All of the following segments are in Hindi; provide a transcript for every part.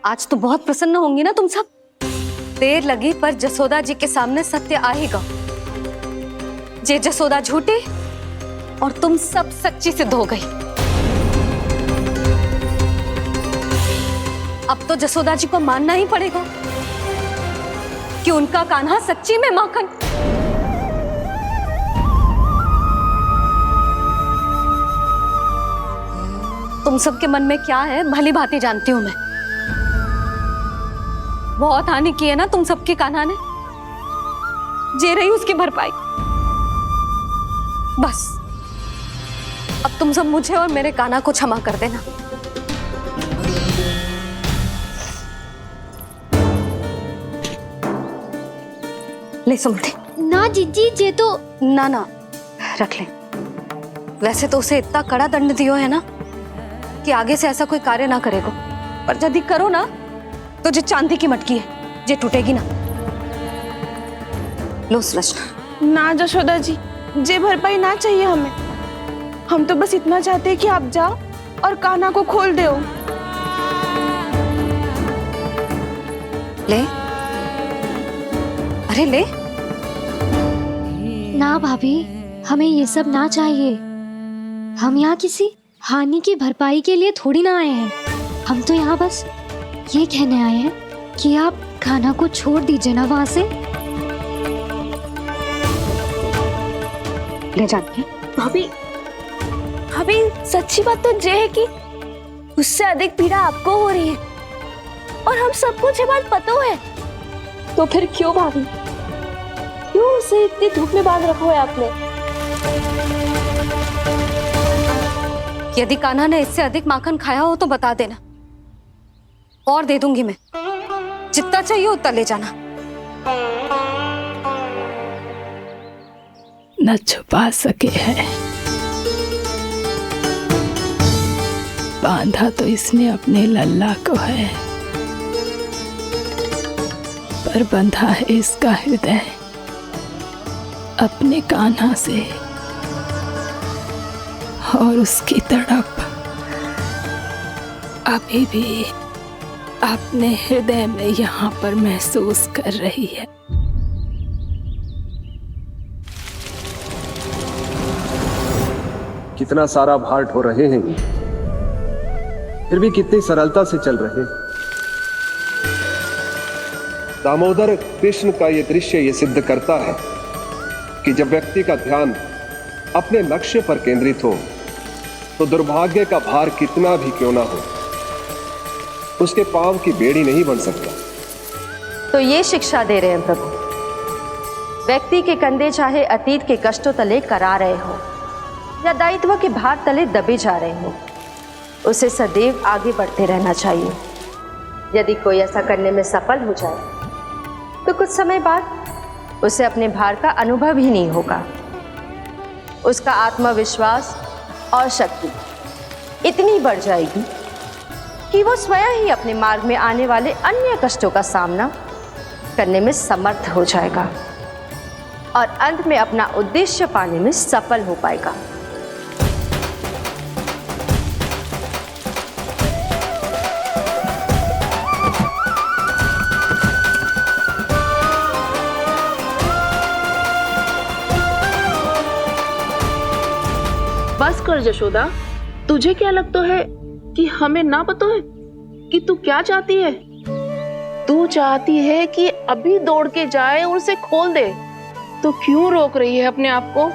आज तो बहुत प्रसन्न होंगी ना तुम सब। देर लगी पर जसोदा जी के सामने सत्य आएगा। जे जसोदा झूठी और तुम सब सच्ची सिद्ध हो गई। अब तो जसोदा जी को मानना ही पड़ेगा कि उनका कान्हा सच्ची में माखन। तुम सबके मन में क्या है भली भांति जानती हूं मैं। बहुत हानि की है ना तुम सबके कान्हा ने, जे रही उसकी भरपाई। बस अब तुम सब मुझे और मेरे कान्हा को क्षमा कर देना। ले सुमति। ना जीजी, जे तो ना ना रख ले। वैसे तो उसे इतना कड़ा दंड दियो है ना कि आगे से ऐसा कोई कार्य ना करेगा, पर यदि करो ना तो जो चांदी की मटकी है जे टूटेगी ना। लो सुलक्षणा। ना जशोदा जी, जे भरपाई ना चाहिए हमें। हम तो बस इतना चाहते हैं कि आप जाओ और कान्हा को खोल दो। ले, अरे ले। ना भाभी, हमें ये सब ना चाहिए। हम यहाँ किसी हानि की भरपाई के लिए थोड़ी ना आए हैं। हम तो यहाँ बस ये कहने आए हैं कि आप कान्हा को छोड़ दीजिए ना वहां से। ले जाती भाभी, भाभी सच्ची बात तो ये है कि उससे अधिक पीड़ा आपको हो रही है और हम सबको ये बात पता है। तो फिर क्यों भाभी, क्यों उसे इतनी धूप में बांध रखा है आपने? यदि कान्हा ने इससे अधिक माखन खाया हो तो बता देना, और दे दूंगी मैं। जितना चाहिए उतना ले जाना। न छुपा सके है, बांधा तो इसने अपने लल्ला को है, पर बंधा है इसका हृदय अपने कान्हा से। और उसकी तड़प अभी भी अपने हृदय में यहाँ पर महसूस कर रही है। कितना सारा भार ढो रहे हैं, फिर भी कितनी सरलता से चल रहे हैं। दामोदर कृष्ण का यह दृश्य ये सिद्ध करता है कि जब व्यक्ति का ध्यान अपने लक्ष्य पर केंद्रित हो तो दुर्भाग्य का भार कितना भी क्यों ना हो, उसके पांव की बेड़ी नहीं बन सकता। तो ये शिक्षा दे रहे हैं प्रभु। व्यक्ति के कंधे चाहे अतीत के कष्टों तले करा रहे हो या दायित्व के भार तले दबे जा रहे हो, उसे सदैव आगे बढ़ते रहना चाहिए। यदि कोई ऐसा करने में सफल हो जाए तो कुछ समय बाद उसे अपने भार का अनुभव ही नहीं होगा। उसका आत्मविश्वास और शक्ति इतनी बढ़ जाएगी कि वो स्वयं ही अपने मार्ग में आने वाले अन्य कष्टों का सामना करने में समर्थ हो जाएगा और अंत में अपना उद्देश्य पाने में सफल हो पाएगा। बस कर जशोदा, तुझे क्या लगता है कि हमें ना पता है कि तू क्या चाहती है? तू चाहती है कि अभी दौड़ के जाए और उसे खोल दे, तो क्यों रोक रही है अपने आप को?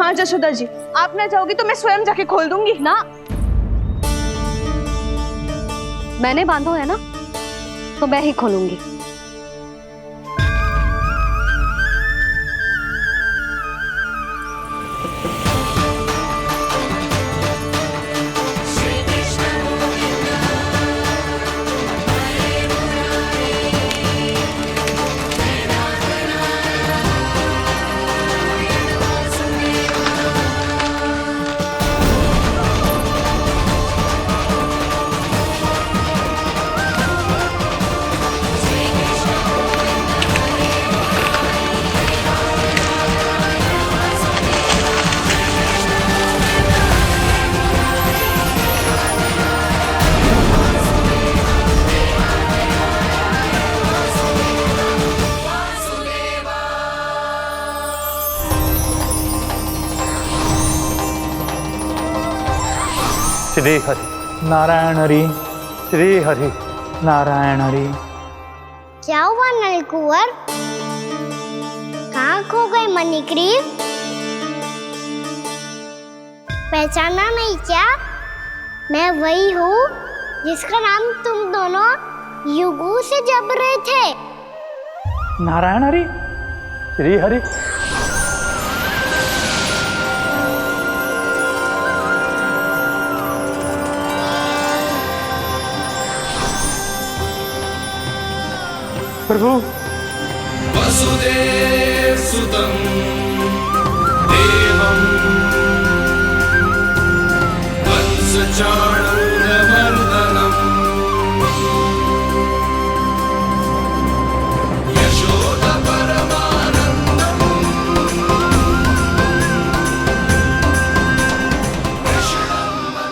हाँ जशोदा जी, आप ना जाओगी तो मैं स्वयं जाके खोल दूंगी। ना, मैंने बांधो है ना तो मैं ही खोलूंगी। श्री हरि नारायण हरि, श्री हरि नारायण हरि। क्या हुआ नलकुंवर? कहाँ खो गए मणिग्रीव? पहचाना नहीं क्या? मैं वही हूँ जिसका नाम तुम दोनों युगों से जप रहे थे। नारायण हरि, श्री हरि। प्रभु वसुदेव सुतं देवं वंशचाणूरमर्दनम् यशोदपरमानन्दम्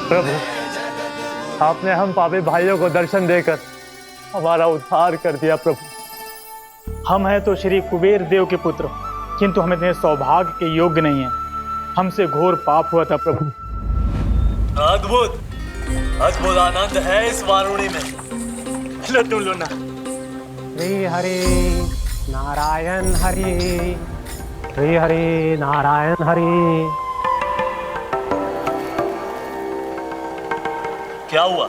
प्रभु, आपने हम पापी भाइयों को दर्शन देकर हमारा उद्धार कर दिया। प्रभु, हम हैं तो श्री कुबेर देव के पुत्र, किंतु हम इतने सौभाग्य के योग्य नहीं हैं। हमसे घोर पाप हुआ था प्रभु। अद्भुत अद्भुत आनंद है इस वारुणी में। लो तुम लो ना। श्री हरि नारायण हरि, श्री हरि नारायण हरि। क्या हुआ?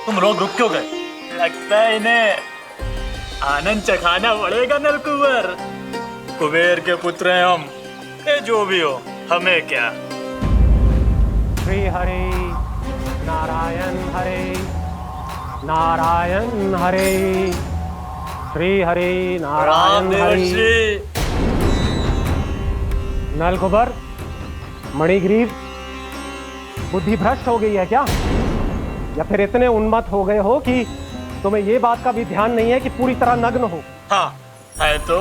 तुम रोग रुक क्यों गए? लगता है इन्हें आनंद चखाना पड़ेगा नलकुंवर। कुबेर के पुत्र हैं हम, ये जो भी हो हमें क्या। श्री हरि नारायण हरि, नारायण हरि, श्री हरि नारायण हरि। नलकुबर, मणिग्रीव, बुद्धि भ्रष्ट हो गई है क्या? या फिर इतने उन्मत्त हो गए हो कि तुम्हें ये बात का भी ध्यान नहीं है कि पूरी तरह नग्न हो? हाँ है तो।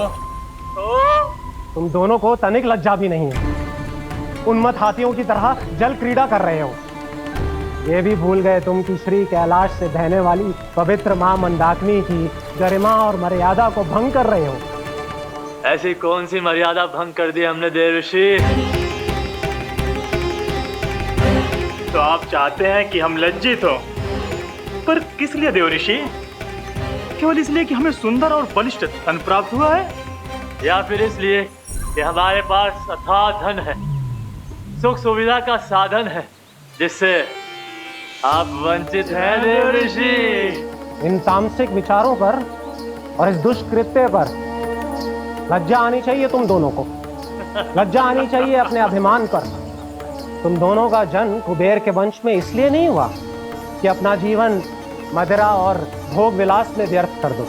तुम दोनों को तनिक लज्जा भी नहीं है। उन्मत्त हाथियों की तरह जल क्रीड़ा कर रहे हो। ये भी भूल गए तुम कि श्री कैलाश से बहने वाली पवित्र मां मंदाकिनी की गरिमा और मर्यादा को भंग कर रहे हो। ऐसी कौन सी मर्यादा भंग कर दी हमने देवर्षि? तो आप चाहते हैं कि हम लज्जित हो, पर किस लिए देवर्षि? केवल इसलिए कि हमें सुंदर और बलिष्ठ धन प्राप्त हुआ है, या फिर इसलिए कि हमारे पास अथाह धन है, सुख सुविधा का साधन है, जिससे आप वंचित हैं देवर्षि? इन तामसिक विचारों पर और इस दुष्कृत्य पर लज्जा आनी चाहिए तुम दोनों को। लज्जा आनी चाहिए अपने अभिमान पर। तुम दोनों का जन्म कुबेर के वंश में इसलिए नहीं हुआ कि अपना जीवन मदिरा और भोग विलास में व्यर्थ कर दो।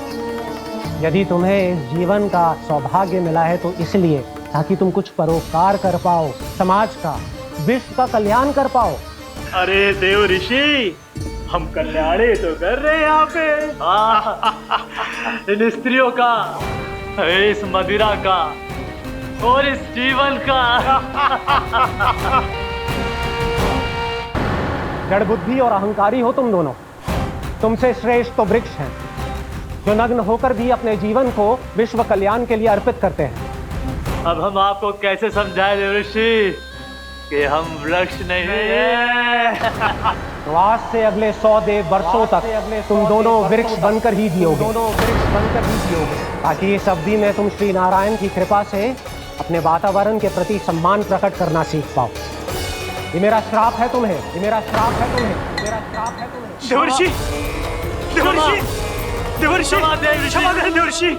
यदि तुम्हें इस जीवन का सौभाग्य मिला है तो इसलिए ताकि तुम कुछ परोपकार कर पाओ, समाज का, विश्व का कल्याण कर पाओ। अरे देवर्षि, हम कल्याणी तो कर रहे हैं यहाँ पे। इन स्त्रियों का, इस मदिरा का और इस जीवन का। जड़ बुद्धि और अहंकारी हो तुम दोनों। तुमसे श्रेष्ठ तो वृक्ष हैं, जो नग्न होकर भी अपने जीवन को विश्व कल्याण के लिए अर्पित करते हैं। अब हम आपको कैसे समझाएं देवर्षि कि हम वृक्ष नहीं हैं? तो आज से अगले 100 देव वर्षों तक तुम दोनों वृक्ष बनकर ही जियोगे। ताकि इस अवधि में तुम श्री नारायण की कृपा से अपने वातावरण के प्रति सम्मान प्रकट करना सीख पाओ। ये मेरा श्राप है तुम्हें, ये मेरा श्राप है तुम्हें, मेरा श्राप है तुम्हें। देवर्षि, देवर्षि, देवर्षि, क्षमा करें देवर्षि।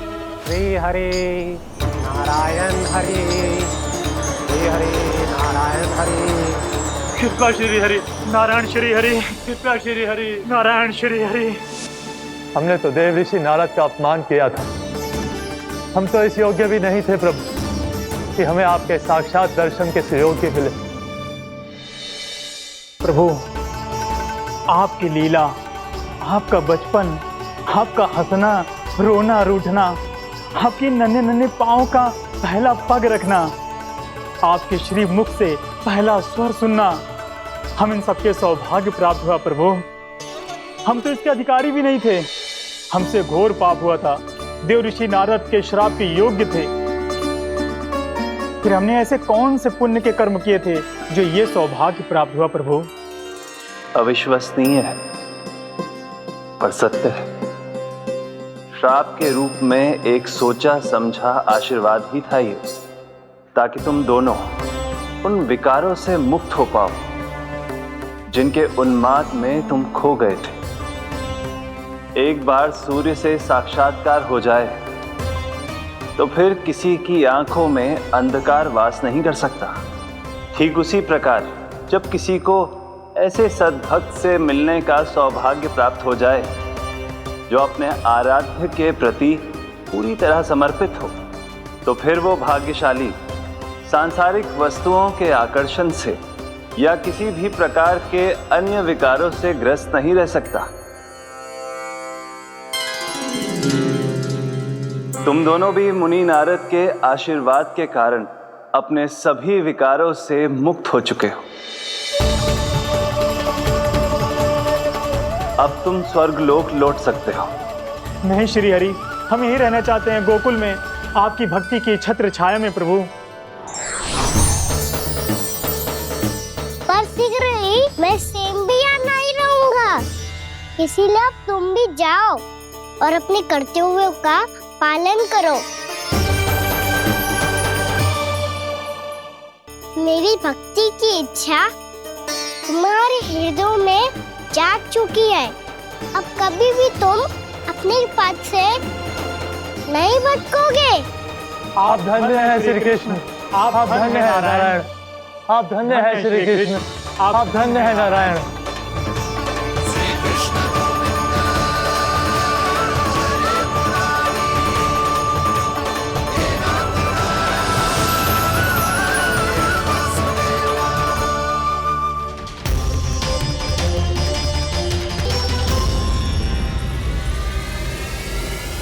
श्री हरि नारायण हरि, श्री हरि नारायण हरि। कृपा श्री हरि नारायण श्री हरि, कृपा श्री हरि नारायण श्री हरि। हमने तो देव ऋषि नारद का अपमान किया था। हम तो इस योग्य भी नहीं थे प्रभु कि हमें आपके साक्षात दर्शन के सुयोग्य मिले। प्रभु, आपकी लीला, आपका बचपन, आपका हंसना, रोना, रूठना, आपकी नन्हे नन्हे पाँव का पहला पग रखना, आपके श्री मुख से पहला स्वर सुनना, हम इन सबके सौभाग्य प्राप्त हुआ प्रभु। हम तो इसके अधिकारी भी नहीं थे। हमसे घोर पाप हुआ था, देव ऋषि नारद के श्राप के योग्य थे। फिर हमने ऐसे कौन से पुण्य के कर्म किए थे जो ये सौभाग्य प्राप्त हुआ प्रभु? अविश्वसनीय है पर सत्य है। श्राप के रूप में एक सोचा समझा आशीर्वाद ही था ये, ताकि तुम दोनों उन विकारों से मुक्त हो पाओ जिनके उन्माद में तुम खो गए थे। एक बार सूर्य से साक्षात्कार हो जाए तो फिर किसी की आंखों में अंधकार वास नहीं कर सकता। ठीक उसी प्रकार जब किसी को ऐसे सद्भक्त से मिलने का सौभाग्य प्राप्त हो जाए जो अपने आराध्य के प्रति पूरी तरह समर्पित हो, तो फिर वो भाग्यशाली सांसारिक वस्तुओं के आकर्षण से या किसी भी प्रकार के अन्य विकारों से ग्रस्त नहीं रह सकता। तुम दोनों भी मुनि नारद के आशीर्वाद के कारण अपने सभी विकारों से मुक्त हो चुके हो। अब तुम स्वर्गलोक लौट सकते हो। नहीं श्री हरि, हम यही रहना चाहते हैं गोकुल में, आपकी भक्ति की छत्र छाया में प्रभु। पर शीघ्र ही मैं सेम्बिया नहीं रहूंगा, इसीलिए अब तुम भी जाओ और अपने कर्तव्यों का पालन करो। मेरी भक्ति की इच्छा तुम्हारे हृदयों में जाग चुकी है। अब कभी भी तुम अपने पद से नहीं भटकोगे। आप धन्य हैं श्री कृष्ण, आप धन्य हैं नारायण, आप धन्य हैं श्री कृष्ण, आप धन्य हैं नारायण।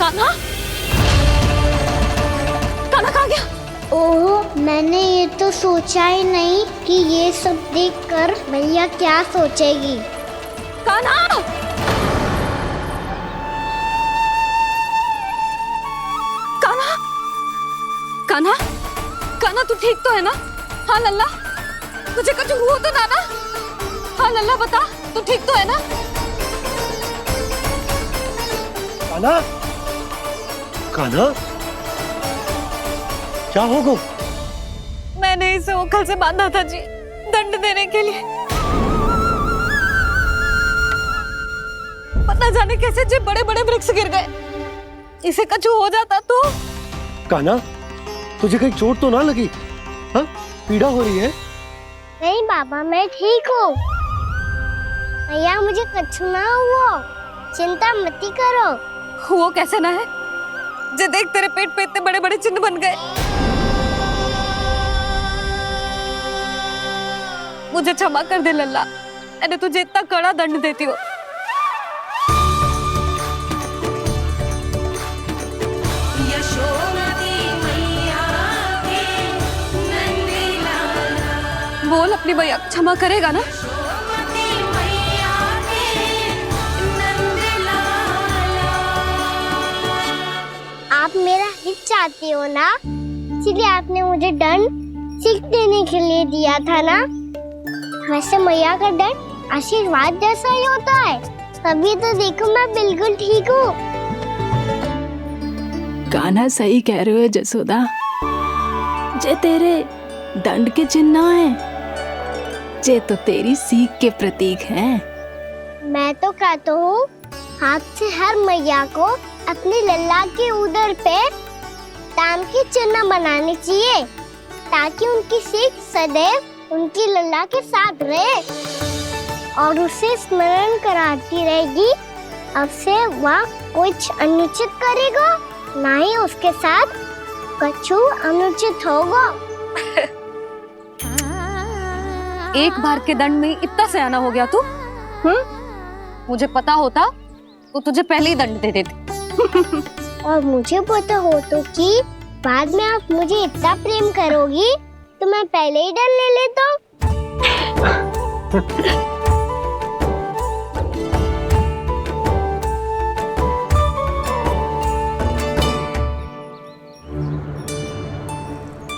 कान्हा, कान्हा कहाँ गया? ओह, मैंने ये तो सोचा ही नहीं कि ये सब देखकर मैया क्या सोचेगी। कान्हा! कान्हा! कान्हा! कान्हा तू ठीक तो है ना? हाँ लल्ला, तुझे कुछ हुआ तो ना ना? हाँ लल्ला बता, तू ठीक तो है ना? कान्हा, कान्हा, क्या होगा? मैंने इसे ओखल से बांधा था जी, दंड देने के लिए। पता जाने कैसे जो बड़े बड़े वृक्ष गिर गए, इसे कुछ हो जाता तो। कान्हा, तुझे कहीं चोट तो ना लगी? हाँ, पीड़ा हो रही है? नहीं बाबा, मैं ठीक हूँ। मैया मुझे कुछ ना हुआ, चिंता मत करो। वो कैसे ना है? जे देख तेरे पेट पे इतने बड़े बड़े चिन्ह बन गए। मुझे क्षमा कर दे लल्ला, मैंने तुझे इतना कड़ा दंड देती हो। बोल अपनी भैया क्षमा करेगा ना? आप मेरा हित चाहते हो ना, इसलिए आपने मुझे दंड सीख देने के लिए दिया था ना। वैसे मैया का दंड आशीर्वाद जैसा ही होता है, तभी तो देखो मैं बिल्कुल ठीक हूँ। कान्हा सही कह रहे हो जसोदा, जे तेरे दंड के चिन्ह है, जे तो तेरी सीख के प्रतीक हैं। मैं तो कहता हूँ हाथ से हर मैया को अपनी लल्ला के उदर पे ताम के चिन्ह बनाने चाहिए, ताकि उनकी सीख सदैव उनकी लल्ला के साथ रहे और उसे स्मरण कराती रहेगी। अब से वह कुछ अनुचित करेगा, ना ही उसके साथ कुछ अनुचित होगा। एक बार के दंड में इतना सयाना हो गया तू? मुझे पता होता तो तुझे पहले ही दंड दे देती। और मुझे पता हो तो कि बाद में आप मुझे इतना प्रेम करोगी तो मैं पहले ही डर ले लेता हूँ।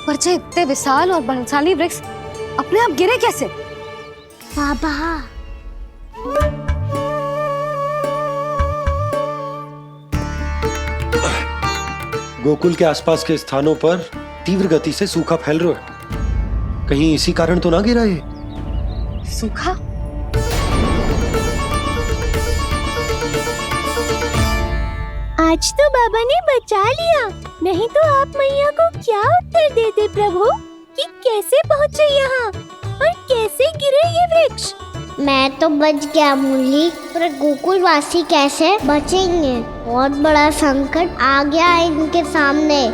पर जे इतने विशाल और बलशाली वृक्ष अपने आप गिरे कैसे? बाबा, गोकुल के आसपास के स्थानों पर तीव्र गति से सूखा फैल रहा है। कहीं इसी कारण तो ना गिरा ये? सूखा? आज तो बाबा ने बचा लिया, नहीं तो आप मैया को क्या उत्तर देते प्रभु कि कैसे पहुँचे यहाँ और कैसे गिरे ये वृक्ष। मैं तो बच गया मुरली, पर गोकुलवासी कैसे बचेंगे? बहुत बड़ा संकट आ गया है इनके सामने।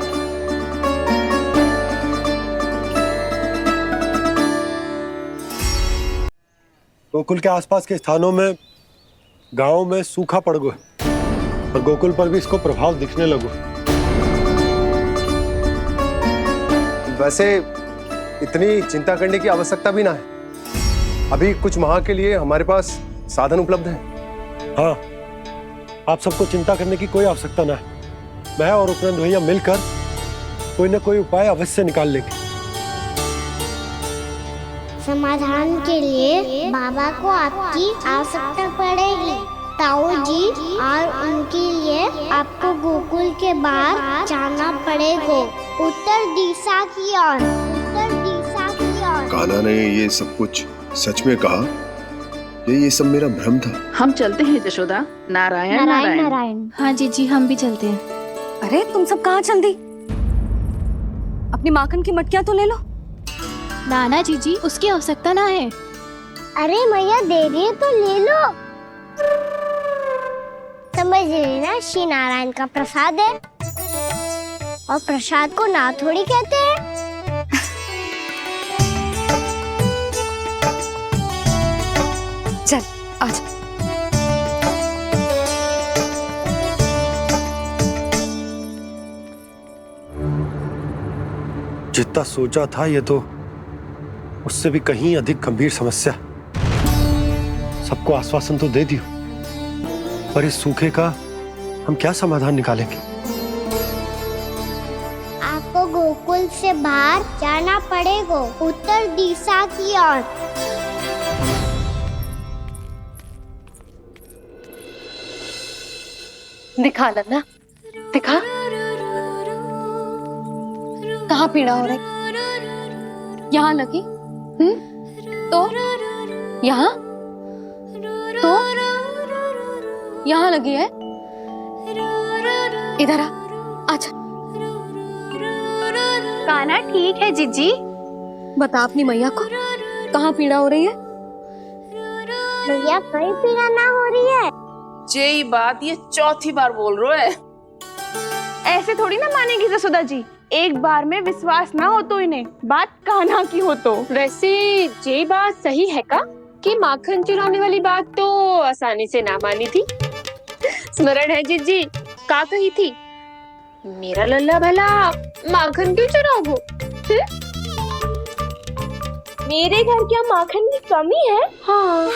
गोकुल के आसपास के स्थानों में, गांवों में सूखा पड़ गया और गोकुल पर भी इसको प्रभाव दिखने लगा। वैसे इतनी चिंता करने की आवश्यकता भी ना है। अभी कुछ माह के लिए हमारे पास साधन उपलब्ध है। हाँ, आप सबको चिंता करने की कोई आवश्यकता ना है। मैं और उपनंद भैया मिलकर कोई ना कोई उपाय अवश्य निकाल लेंगे। समाधान के लिए बाबा को आपकी आवश्यकता पड़ेगी। ताऊ जी, और उनके लिए आपको गोकुल के बाहर जाना पड़ेगा, उत्तर दिशा की ओर, उत्तर दिशा की ओर। कान्हा ने ये सब कुछ सच में कहा? ये सब मेरा भ्रम था? हम चलते हैं जशोदा। नारायण नारायण नारायण। हाँ जी, हम भी चलते हैं। अरे तुम सब कहाँ चल दी? अपनी माखन की मटकियां तो ले लो। नाना जी, उसकी आवश्यकता ना है। अरे मैया दे रही है तो ले लो। समझ लेना, श्री नारायण का प्रसाद है और प्रसाद को ना थोड़ी कहते हैं। चल आज। जितना सोचा था ये तो उससे भी कहीं अधिक गंभीर समस्या। सबको आश्वासन तो दे दियो, पर इस सूखे का हम क्या समाधान निकालेंगे? आपको गोकुल से बाहर जाना पड़ेगा, उत्तर दिशा की ओर। दिखा लन्ना, दिखा। कहाँ पीड़ा हो रही? यहाँ लगी? तो यहाँ? तो यहाँ लगी है? इधर आ, आजा। कान्हा ठीक है जीजी। बता अपनी मैया को कहाँ पीड़ा हो रही है? भैया कहीं पीड़ा ना हो रही है। यही बात ये चौथी बार बोल रहे है। ऐसे थोड़ी ना मानेगी जसोदा जी। एक बार में विश्वास ना हो तो इन्हें बात कान्हा की हो तो। वैसे ये बात सही है का कि माखन चुराने वाली बात तो आसानी से ना मानी थी। स्मरण है जीजी, का कही थी? मेरा लल्ला भला माखन क्यों चुराओगे? मेरे घर क्या माखन की कमी है? हाँ।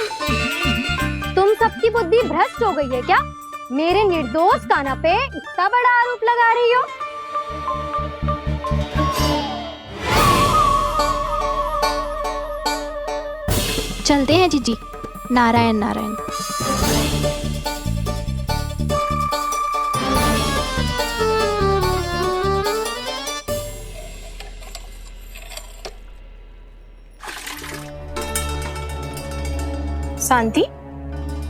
तुम सबकी बुद्धि भ्रष्ट हो गई है क्या? मेरे निर्दोष कान्हा पे इतना बड़ा आरोप लगा रही हो? चलते हैं जीजी। नारायण नारायण। शांति,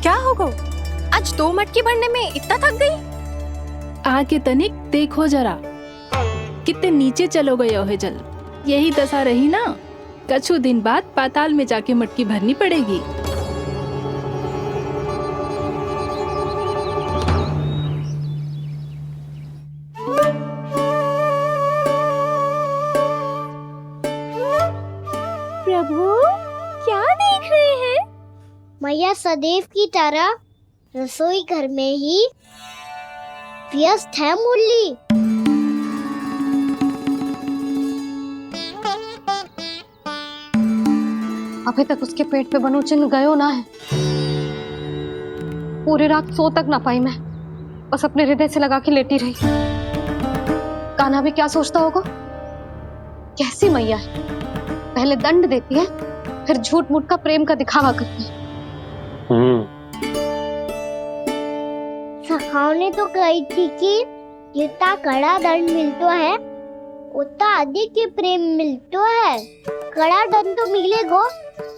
क्या हो गया? आज 2 मटकी भरने में इतना थक गई? आके तनिक देखो जरा, कितने नीचे चलो गए हो जल। यही दशा रही ना, कछु दिन बाद पाताल में जाके मटकी भरनी पड़ेगी। प्रभु क्या देख रहे हैं? मैया सदैव की तरह रसोई घर में ही व्यस्त है मुरली। अभी तक उसके पेट पे बनो चिन्ह गयो ना है। पूरी रात सो तक ना पाई मैं, बस अपने हृदय से लगा के लेटी रही। कान्हा भी क्या सोचता होगा? कैसी मैया है, पहले दंड देती है, फिर झूठ मूठ का प्रेम का दिखावा करती है। सखाओ ने तो कही थी कि जितना कड़ा दंड मिलतो है उतना अधिक ही प्रेम मिलतो है। कड़ा दंड तो मिलेगो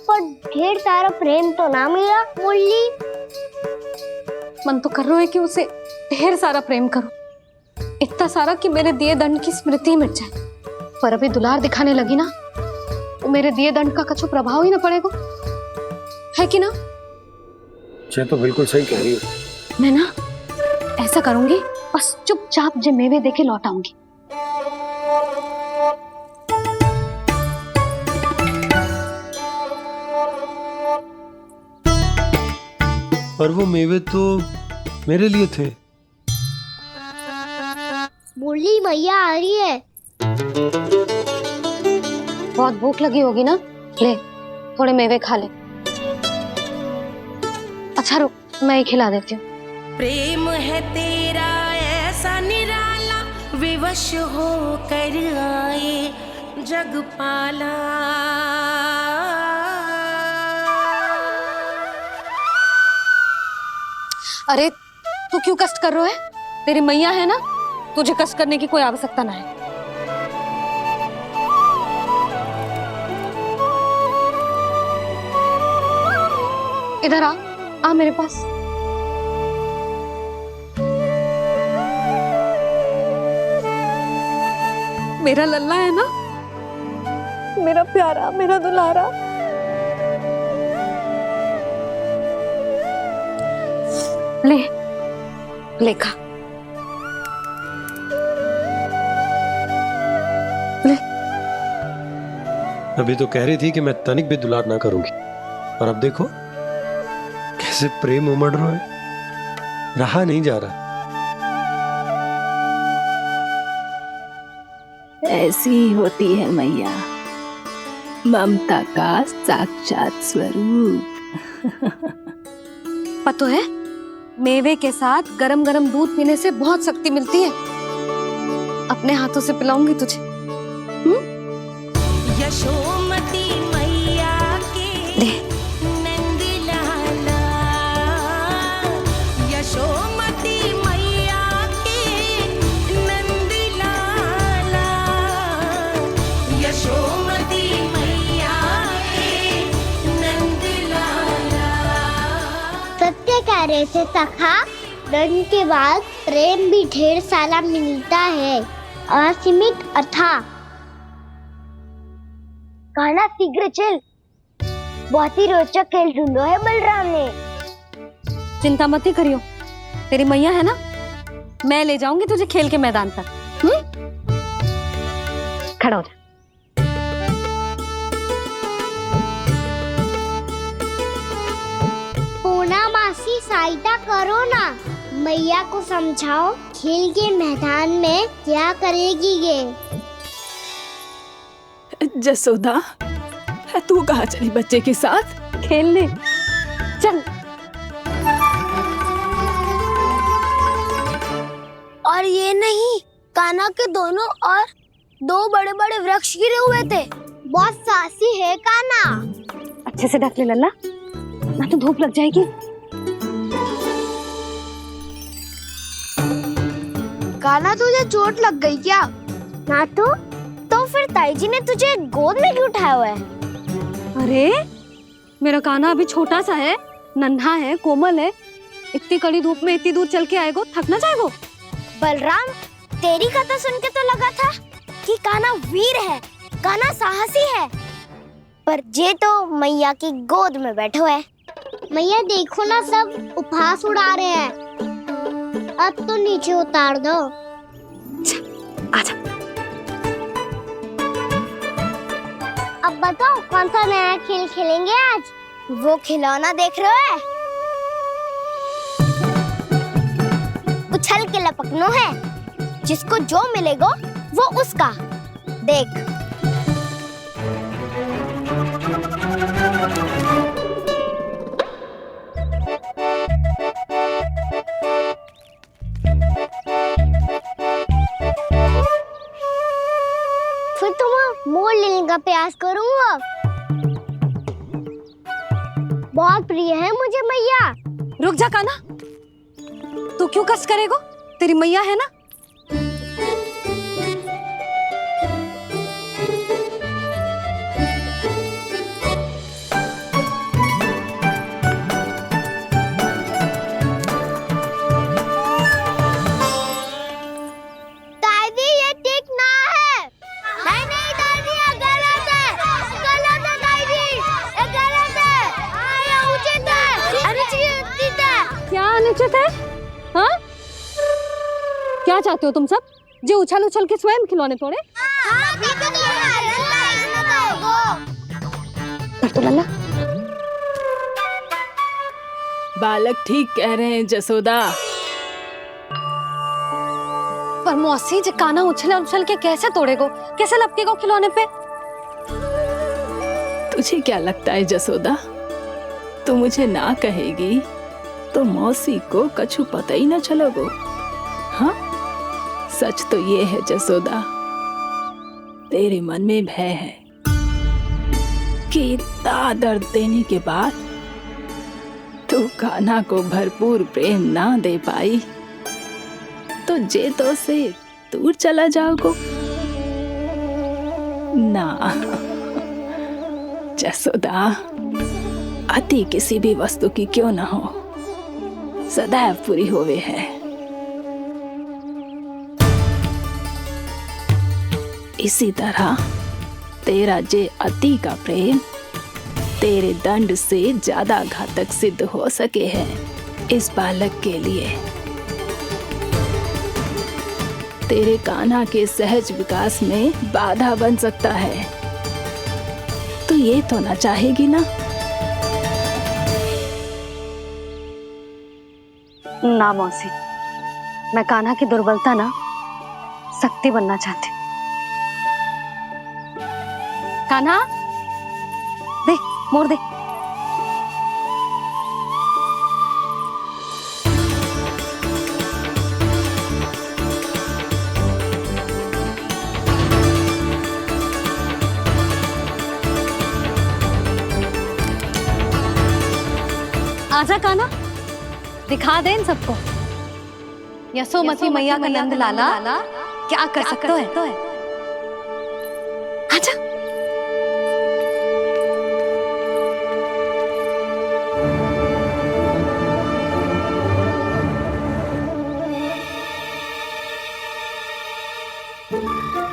पर ढेर सारा प्रेम तो ना मिला। मुरली मन तो कर रहा है कि उसे ढेर सारा प्रेम करूं, इतना सारा कि मेरे दिए दंड की स्मृति मिट जाए। पर अभी दुलार दिखाने लगी ना, तो मेरे दिए दंड का कछु प्रभाव ही ना पड़ेगा, है कि ना? ये तो बिल्कुल सही कह रही हो। मैं ना ऐसा करूंगी, बस चुपचाप जे मेवे देके लौट आऊंगी। पर वो मेवे तो मेरे लिए थे। मुरली मैया आ रही है। बहुत भूख लगी होगी ना, ले थोड़े मेवे खा ले। अच्छा रुक, मैं ही खिला देती हूँ। प्रेम है तेरा ऐसा निराला, विवश हो कर आए जग पाला। अरे तू क्यों कष्ट कर रहा है? तेरी मैया है ना, तुझे कष्ट करने की कोई आवश्यकता ना है। इधर आ मेरे पास। मेरा लल्ला है ना, मेरा प्यारा, मेरा दुलारा। ले ले खा, ले। अभी तो कह रही थी कि मैं तनिक भी दुलार ना करूंगी, और अब देखो कैसे प्रेम उमड़ रहा है, रहा नहीं जा रहा। ऐसी ही होती है मैया, ममता का साक्षात स्वरूप। पता है, मेवे के साथ गरम गरम दूध पीने से बहुत शक्ति मिलती है। अपने हाथों से पिलाऊंगी तुझे। यशोमती मैया के नंद लाला, यशोमती मैया के नंद लाला, यशोमती मैया के नंद लाला। सत्य कह रहे थे सखा, दंड के बाद प्रेम भी ढेर सारा मिलता है, असीमित अथाह। कहना शीघ्र चल, बहुत ही रोचक खेल ढूंढो है बलराम ने। चिंता मत ही करियो, तेरी मैया है ना, मैं ले जाऊंगी तुझे खेल के मैदान पर। खड़ा हो जा। पूना मासी सहायता करो ना, मैया को समझाओ खेल के मैदान में क्या करेगी ये। जसोदा, तू कहाँ चली बच्चे के साथ? खेलने चल। और ये नहीं, कान्हा के दोनों और दो बड़े बड़े वृक्ष गिरे हुए थे। बहुत साहसी है कान्हा। अच्छे से ढक ले लल्ला, ना तो धूप लग जाएगी। कान्हा तुझे चोट लग गई क्या? ना तो फिर ताई जी ने तुझे गोद में क्यों उठाया हुआ है? अरे मेरा कान्हा अभी छोटा सा है, नन्हा है, कोमल है। इतनी कड़ी धूप में इतनी दूर चल के आएगो, थक ना जाएगो? बलराम, तेरी कथा सुन के तो लगा था कि कान्हा वीर है, कान्हा साहसी है, पर जे तो मैया की गोद में बैठे हुए। मैया देखो ना, सब उपहास उड़ा रहे हैं। अब तो नीचे उतार दो। आजा। अब बताओ कौन सा नया खेल खेलेंगे आज? वो खिलौना देख रहे हो? उछल के लपकनो है, जिसको जो मिलेगा वो उसका। देख। फिर तुम मोड़ लेने का प्रयास करूंगा। बहुत प्रिय है मुझे मैया। रुक जा कान्हा, तू क्यों कष्ट करेगो? तेरी मैया है ना, नीचे थे? हाँ? क्या चाहते हो तुम सब? जो उछल उछल के स्वयं खिलौने तोड़े? तो लल्ला बालक ठीक कह रहे हैं जसोदा। पर मौसी जो काना उछल उछल के कैसे तोड़ेगो, कैसे लपकेगो खिलौने पे? तुझे क्या लगता है जसोदा, तू मुझे ना कहेगी तो मौसी को कछु पता ही ना चलोगो। हाँ, सच तो ये है जसोदा, तेरे मन में भय है कि इतना दर्द देने के बाद तू कान्हा को भरपूर प्रेम ना दे पाई तो जे तो से दूर चला जाओगो ना। जसोदा, अति किसी भी वस्तु की क्यों ना हो, सदैव पूरी होवे है। इसी तरह तेरा जे अति का प्रेम तेरे दंड से ज्यादा घातक सिद्ध हो सके है इस बालक के लिए। तेरे कान्हा के सहज विकास में बाधा बन सकता है, तो ये तो ना चाहेगी ना? ना मौसी, मैं कान्हा की दुर्बलता ना शक्ति बनना चाहती। कान्हा, दे मोड़ दे। आजा कान्हा, दिखा दे इन सबको यशोमती मैया का नंद लाला क्या कर सकता है। आजा।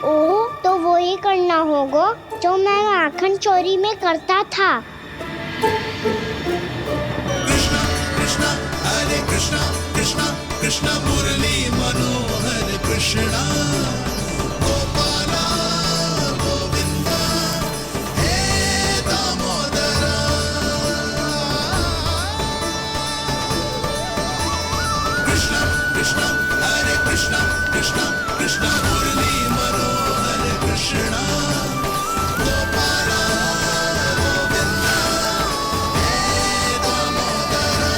ओ, तो वो ही करना होगा जो मैं माखन चोरी में करता था। कृष्णा कृष्णा मुरली मनोहर कृष्णा गोपाला गोविंदा हे दामोदरा। कृष्णा कृष्णा हरे कृष्णा कृष्णा कृष्णा मुरली मनोहर कृष्णा गोपाला गोविंदा हे दामोदरा।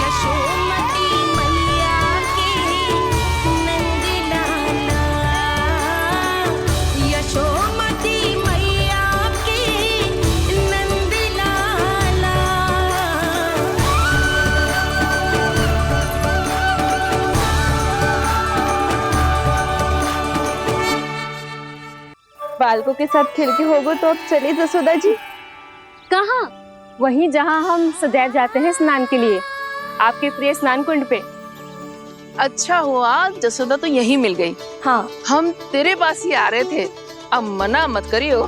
यशोमती मैया के नंद लाला, यशोमती मैया के नंद लाला। बालकों के साथ खेल के होगो तो अब चलिए जसोदा जी। कहाँ? वहीं जहाँ हम सदैव जाते हैं स्नान के लिए, आपके प्रिय स्नान कुंड पे। अच्छा हुआ जसोदा तो यहीं मिल गई। हाँ, हम तेरे पास ही आ रहे थे, अब मना मत करियो।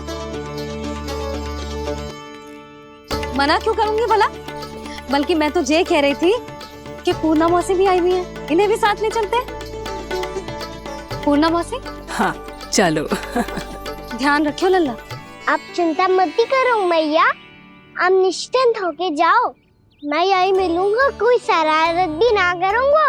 मना क्यों करूंगी भला? बल्कि मैं तो ये कह रही थी कि पूर्णा मौसी भी आई हुई है, इन्हें भी साथ ले चलते हैं। पूर्णा मौसी, हाँ चलो। ध्यान रखियो लल्ला। आप चिंता मत करो मैया, आप निश्चिंत होके जाओ, मैं यही मिलूंगा, कोई शरारत भी ना करूंगा।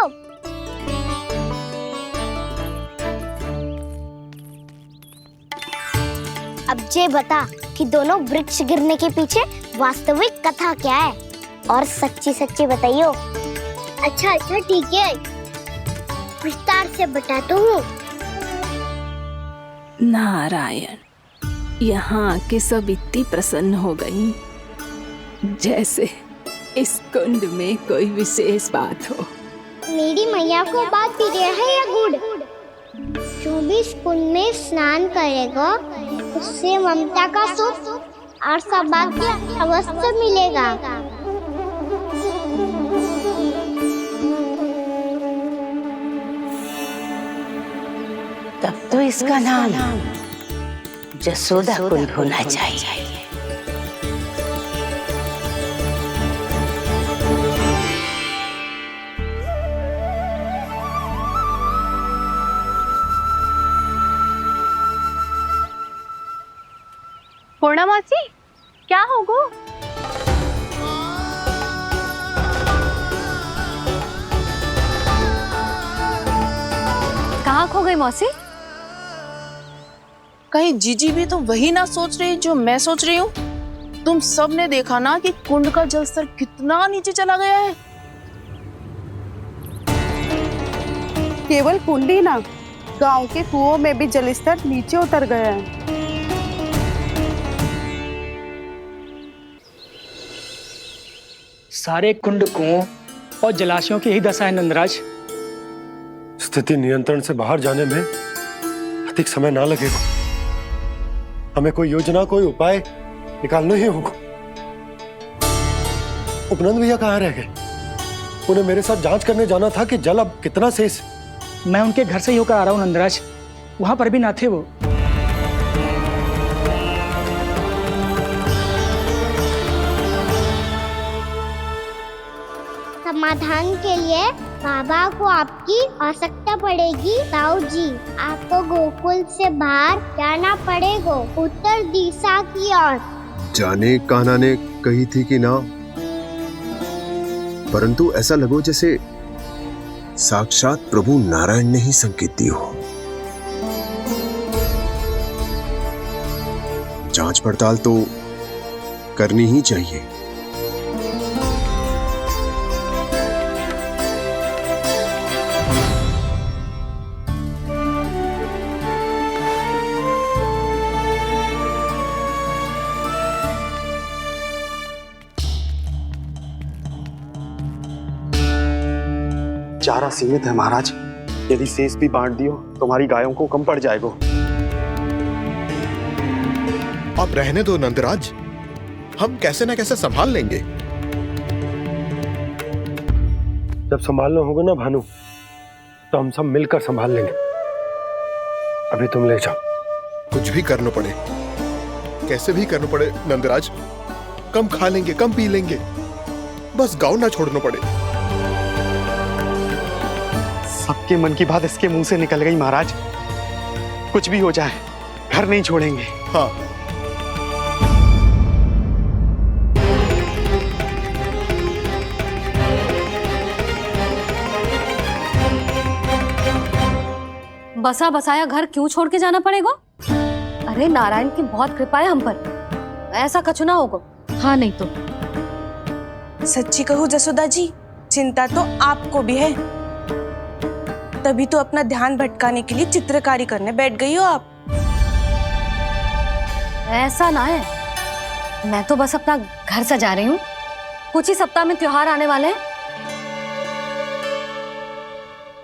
अब ये बता कि दोनों वृक्ष गिरने के पीछे वास्तविक कथा क्या है, और सच्ची सच्ची बताइयो। अच्छा अच्छा ठीक है, विस्तार से बताता हूँ। नारायण, यहाँ के सब इतनी प्रसन्न हो गई जैसे इस कुंड में कोई विशेष बात हो। मेरी मैया को बात प्रिय है या गुड़? जो भी इस कुंड में स्नान करेगा उससे ममता का सुख और सौभाग्य अवश्य मिलेगा। तब तो इसका नाम जसोदा कुंड होना चाहिए। पूर्णा मासी, क्या होगो? कहाँ खो गई मौसी? कहीं जीजी भी तो वही ना सोच रही जो मैं सोच रही हूँ। तुम सब ने देखा ना कि कुंड का जलस्तर कितना नीचे चला गया है। केवल कुंड ही ना, गांव के कुओं में भी जलस्तर नीचे उतर गया है। सारे कुंड कुओं और जलाशयों की ही दशा है नंदराज। स्थिति नियंत्रण से बाहर जाने में अधिक समय ना लगेगा। हमें कोई योजना, कोई उपाय निकालना ही होगा। उपनंद भैया कहाँ रह गए? उन्हें मेरे साथ जांच करने जाना था कि जल अब कितना शेष। मैं उनके घर से ही होकर आ रहा हूँ नंदराज, वहां पर भी ना थे वो। समाधान के लिए बाबा को आपकी आवश्यकता पड़ेगी। ताऊ जी, आपको गोकुल से बाहर जाना पड़ेगा, उत्तर दिशा की ओर। जाने कान्हा ने कही थी कि ना, परंतु ऐसा लगो जैसे साक्षात प्रभु नारायण ने ही संकेत दी हो। जांच पड़ताल तो करनी ही चाहिए। चारा सीमित है महाराज, यदि शेष भी बांट दियो तो हमारी गायों को कम पड़ जाएगा। आप रहने दो नंदराज, हम कैसे न कैसे संभाल लेंगे। जब संभालना होगा ना भानु, तो हम सब मिलकर संभाल लेंगे। अभी तुम ले जाओ। कुछ भी करना पड़े, कैसे भी करना पड़े नंदराज, कम खा लेंगे, कम पी लेंगे, बस गाँव ना छोड़ना पड़े। सबके मन की बात इसके मुंह से निकल गई महाराज। कुछ भी हो जाए, घर नहीं छोड़ेंगे। हाँ, बसा बसाया घर क्यों छोड़ के जाना पड़ेगा? अरे नारायण की बहुत कृपा है हम पर, ऐसा कछु ना होगा। हाँ नहीं तो सच्ची कहूँ जसोदा जी, चिंता तो आपको भी है, तभी तो अपना ध्यान भटकाने के लिए चित्रकारी करने बैठ गई हो आप। ऐसा ना है, मैं तो बस अपना घर सजा रही हूँ। कुछ ही सप्ताह में त्योहार आने वाले हैं।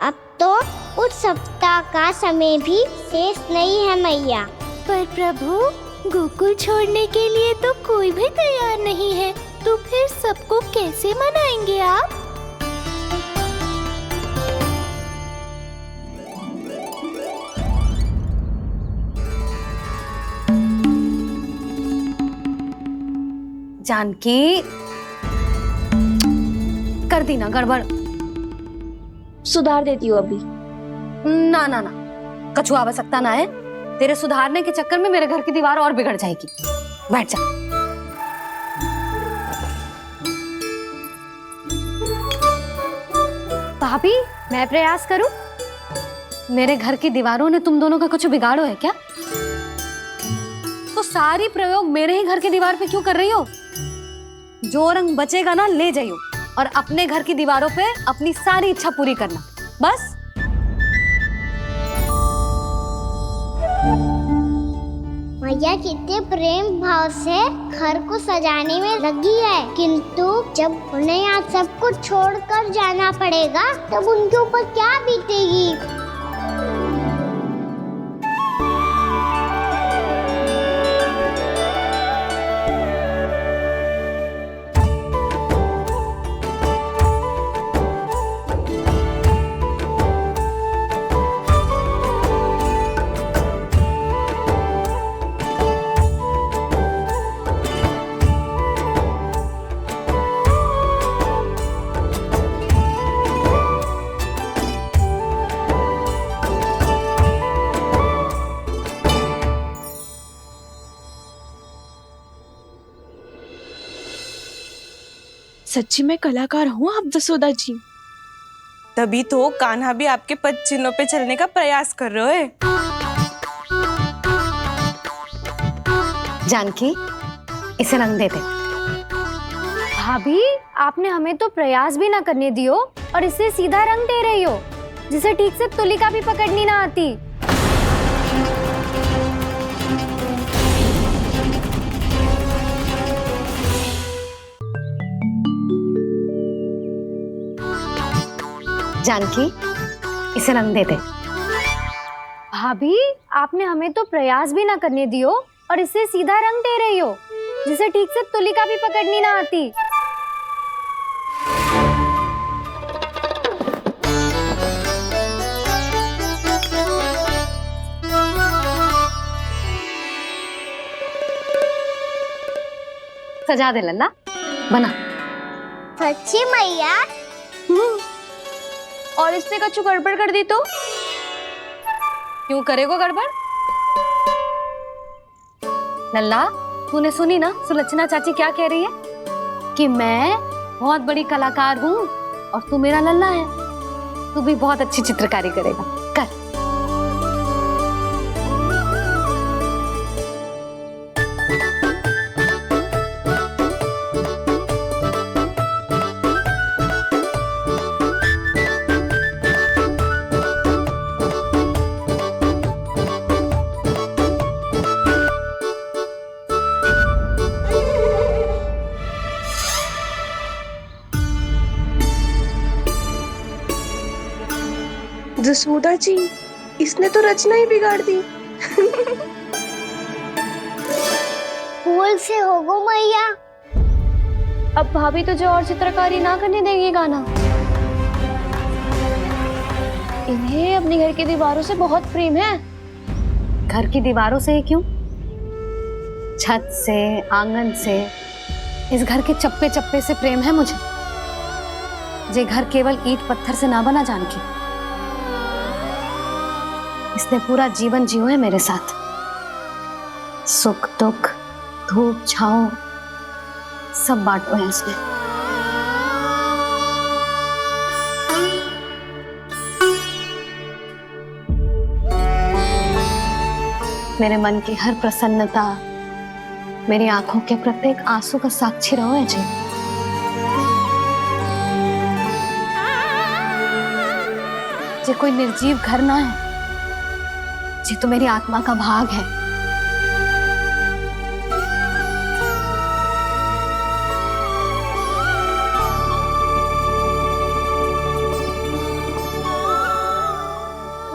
अब तो उस सप्ताह का समय भी शेष नहीं है मैया। पर प्रभु, गोकुल छोड़ने के लिए तो कोई भी तैयार नहीं है, तो फिर सबको कैसे मनाएंगे आप? जानकी, कर दी ना गड़बड़। सुधार देती हूँ अभी। ना ना ना, कछु आवश्यकता ना है। तेरे सुधारने के चक्कर में मेरे घर की दीवार और बिगड़ जाएगी। बैठ जा। भाभी, मैं प्रयास करूं? मेरे घर की दीवारों ने तुम दोनों का कुछ बिगाड़ो है क्या? तो सारी प्रयोग मेरे ही घर की दीवार पे क्यों कर रही हो? जो रंग बचेगा ना ले जाइयो, और अपने घर की दीवारों पे अपनी सारी इच्छा पूरी करना, बस। मैया कितने प्रेम भाव से घर को सजाने में लगी है, किंतु जब उन्हें यहाँ सब कुछ छोड़कर जाना पड़ेगा तब उनके ऊपर क्या बीतेगी। सच्ची में कलाकार हूँ आप जसोदा जी। तभी तो कान्हा भी आपके पद चिन्हों पे चलने का प्रयास कर रहे है। जानकी, इसे रंग दे दे। भाभी, आपने हमें तो प्रयास भी ना करने दियो और इसे सीधा रंग दे रही हो, जिसे ठीक से तुलिका भी पकड़नी ना आती। जानकी, इसे रंग दे दे। भाभी, आपने हमें तो प्रयास भी ना करने दियो और इसे सीधा रंग दे रही हो, जिसे ठीक से तुलिका भी पकड़नी ना आती। सजा दे लल्ला, बना। सच्ची मैया? और इसने कछु गड़बड़ कर दी तो? क्यों करेगो गड़बड़? लल्ला, तूने सुनी ना सुलक्षणा चाची क्या कह रही है? कि मैं बहुत बड़ी कलाकार हूँ और तू मेरा लल्ला है। तू भी बहुत अच्छी चित्रकारी करेगा, कर। जसोदा जी, इसने तो रचना ही बिगाड़ दी। फूल से होगो मैया। अब भाभी तुझे और चित्रकारी ना करने देंगे गाना। इन्हें अपने घर की दीवारों से बहुत प्रेम है। घर की दीवारों से ही क्यों? छत से, आंगन से, इस घर के चप्पे चप्पे से प्रेम है मुझे। ये घर केवल ईंट पत्थर से ना बना जानकी। इसने पूरा जीवन जियो है मेरे साथ। सुख दुख, धूप छाँव सब बांटो है इसने। मेरे मन की हर प्रसन्नता, मेरी आंखों के प्रत्येक आंसू का साक्षी रहो है जी। ये कोई निर्जीव घर ना है, ये तो मेरी आत्मा का भाग है।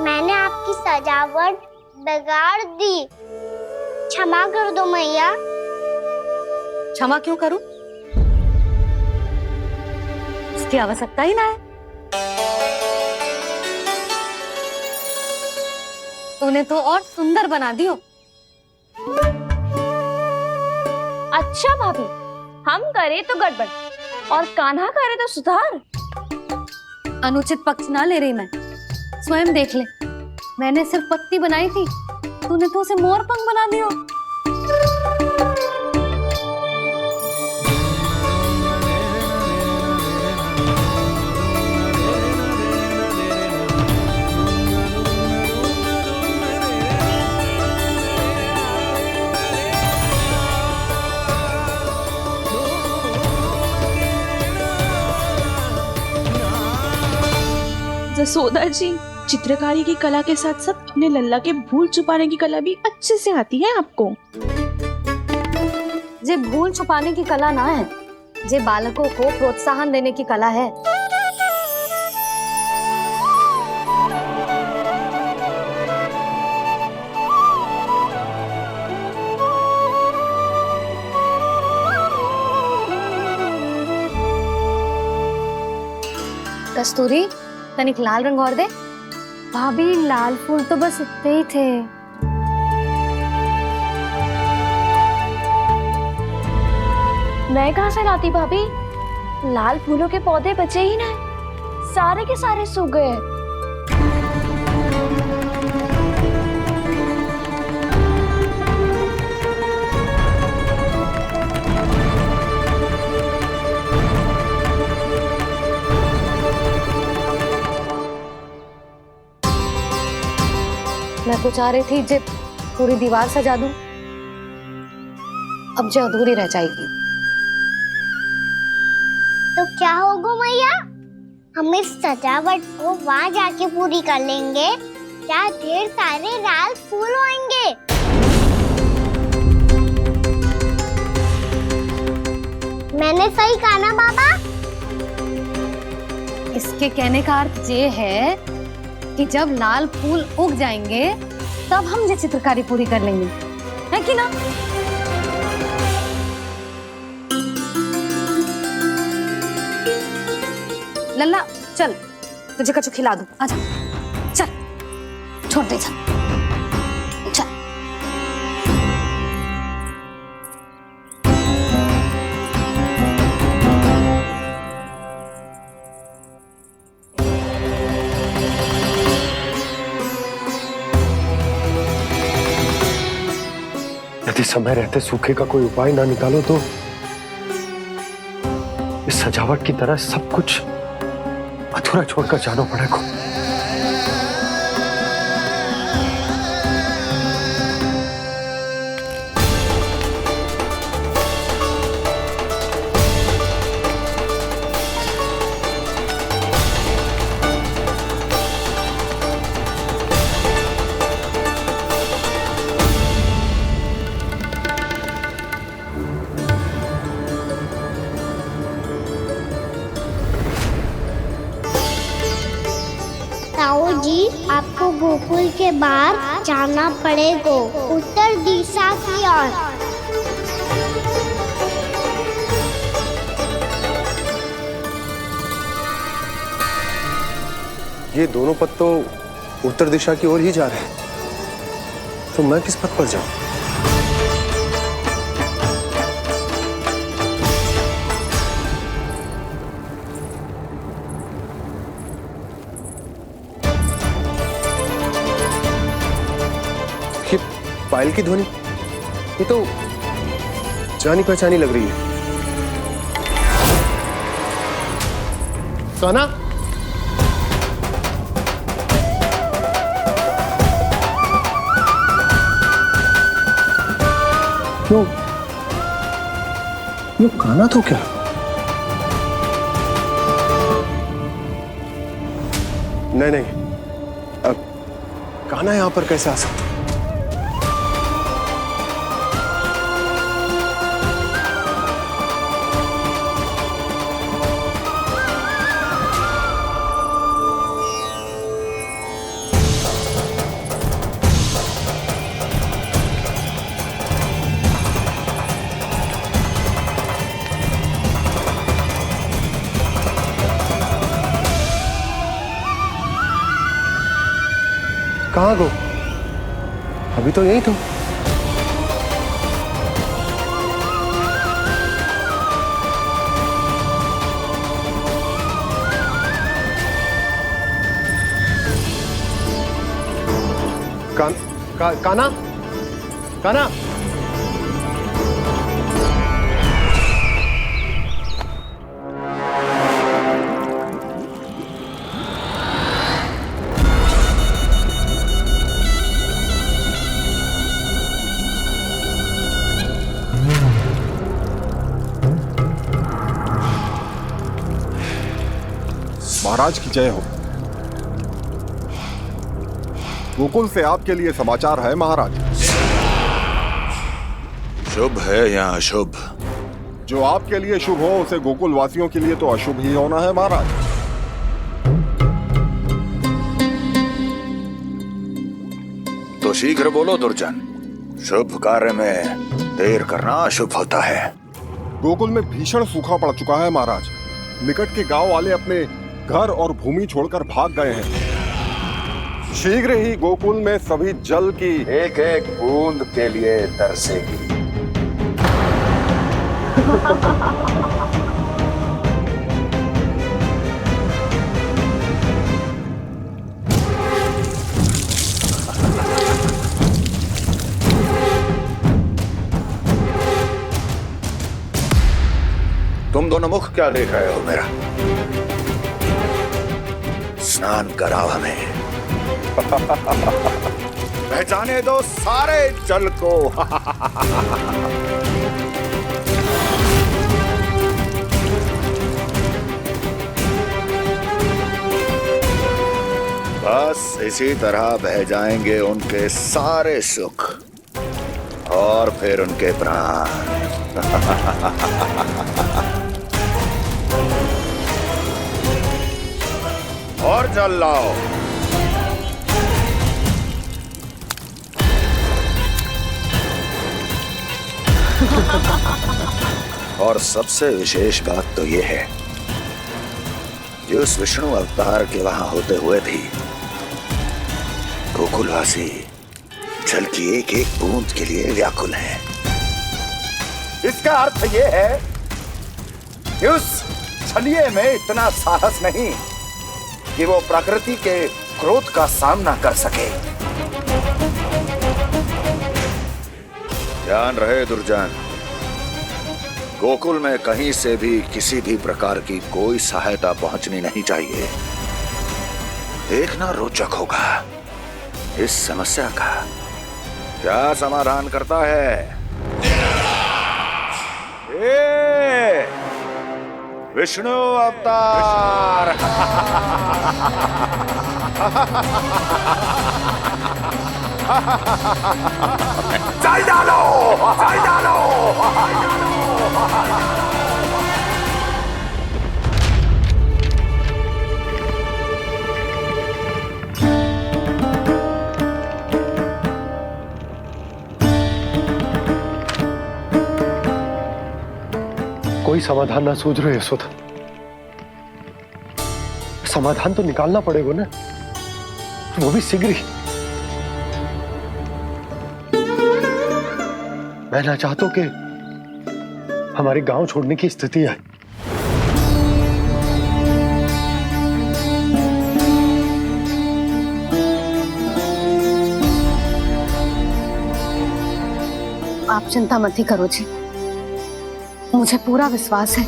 मैंने आपकी सजावट बिगाड़ दी, क्षमा कर दो मैया। क्षमा क्यों करूं? इसकी आवश्यकता ही ना है। तूने तो और सुंदर बना दियो। अच्छा भाभी, हम करे तो गड़बड़ और कान्हा करे तो सुधार। अनुचित पक्ष ना ले रही मैं, स्वयं देख ले। मैंने सिर्फ पत्ती बनाई थी, तूने तो उसे मोर पंख बना दियो। जसोदा जी, चित्रकारी की कला के साथ साथ अपने लल्ला के भूल छुपाने की कला भी अच्छे से आती है आपको। ये भूल छुपाने की कला ना है, ये बालकों को प्रोत्साहन देने की कला है। कस्तूरी, तनिक लाल रंग और दे। भाभी, लाल फूल तो बस इतने ही थे। मैं कहाँ से लाती भाभी? लाल फूलों के पौधे बचे ही ना, सारे के सारे सूख गए। तो चाह रही थी जे पूरी दीवार सजा दूं, अब जो अधूरी रह जाएगी। तो क्या होगा मैया, हम इस सजावट को वहाँ जाके पूरी कर लेंगे जहाँ ढेर सारे लाल फूल होंगे। मैंने सही कहा ना बाबा? इसके कहने का अर्थ ये है कि जब लाल फूल उग जाएंगे तब हम ये चित्रकारी पूरी कर लेंगे, है कि ना? लल्ला चल, तुझे कछु खिला दूं, आजा, चल, छोड़ दे, चल, चल। यदि समय रहते सूखे का कोई उपाय ना निकालो तो इस सजावट की तरह सब कुछ अधूरा छोड़कर जाना पड़ेगा। ताऊ जी, आपको गोकुल के बाहर जाना पड़ेगा, उत्तर दिशा की ओर। ये दोनों पथ तो उत्तर दिशा की ओर ही जा रहे हैं, तो मैं किस पथ पर जाऊं? पायल की ध्वनि, ये तो जानी पहचानी लग रही है। कान्हा, क्यों? ये कान्हा तो क्या? नहीं नहीं, अब कान्हा यहां पर कैसे आ सकता? कहाँ गो? अभी तो यही तुम। कान्हा, कान्हा, महाराज की जय हो। गोकुल से आपके लिए समाचार है महाराज। शुभ है या अशुभ? जो आपके लिए शुभ हो उसे गोकुल वासियों के लिए तो अशुभ ही होना है महाराज। तो शीघ्र बोलो दुर्जन, शुभ कार्य में देर करना अशुभ होता है। गोकुल में भीषण सूखा पड़ चुका है महाराज। निकट के गांव वाले अपने घर और भूमि छोड़कर भाग गए हैं। शीघ्र ही गोकुल में सभी जल की एक एक बूंद के लिए तरसेगी। तुम दोनों मुख क्या देख रहे हो मेरा? स्नान कराओ हमें। बह जाने दो सारे जल को। बस इसी तरह बह जाएंगे उनके सारे सुख और फिर उनके प्राण। और जल लाओ। और सबसे विशेष बात तो यह है कि उस विष्णु अवतार के वहां होते हुए भी गोकुलवासी जल की एक एक बूंद के लिए व्याकुल हैं। इसका अर्थ यह है कि उस छलिए में इतना साहस नहीं कि वो प्रकृति के क्रोध का सामना कर सके। ध्यान रहे दुर्जन, गोकुल में कहीं से भी किसी भी प्रकार की कोई सहायता पहुंचनी नहीं चाहिए। देखना रोचक होगा इस समस्या का क्या समाधान करता है। ए, विष्णु अवतार। चल डालो, चल डालो। कोई समाधान ना सूझ रहे यशोदा। समाधान तो निकालना पड़ेगा ना, वो भी शीघ्र ही। मैं ना चाहता कि हमारे गांव छोड़ने की स्थिति आए। आप चिंता मत ही करो जी, मुझे पूरा विश्वास है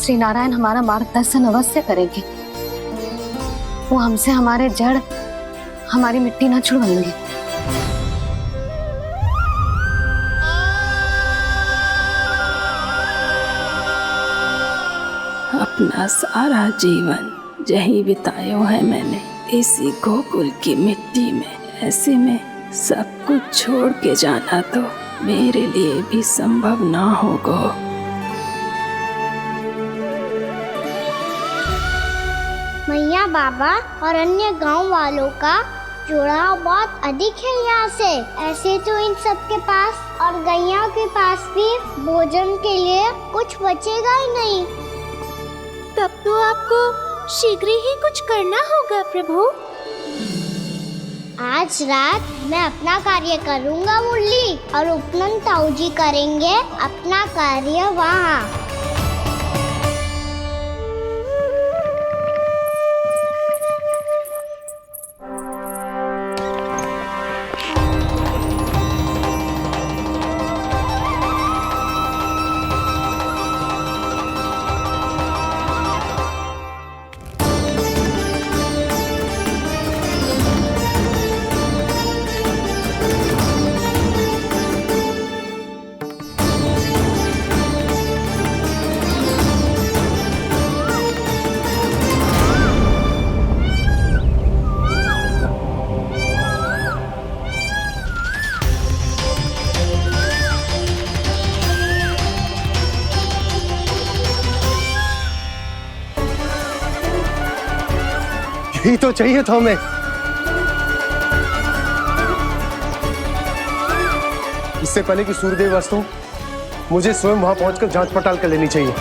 श्री नारायण हमारा मार्गदर्शन अवश्य करेंगे। वो हमसे हमारे जड़, हमारी मिट्टी ना छुड़वाएंगे। अपना सारा जीवन यही बिताया है मैंने, इसी गोकुल की मिट्टी में। ऐसे में सब कुछ छोड़ के जाना तो मेरे लिए भी संभव ना होगा। मैया बाबा और अन्य गांव वालों का जुड़ाव बहुत अधिक है यहाँ से। ऐसे तो इन सब के पास और गैया के पास भी भोजन के लिए कुछ बचेगा ही नहीं। तब तो आपको शीघ्र ही कुछ करना होगा प्रभु। आज रात मैं अपना कार्य करूँगा मुरली, और उपनंद ताऊ जी करेंगे अपना कार्य वहाँ। यही तो चाहिए था हमें। इससे पहले कि सूर्यदेव अस्तु, मुझे स्वयं वहां पहुंचकर जांच पड़ताल कर लेनी चाहिए।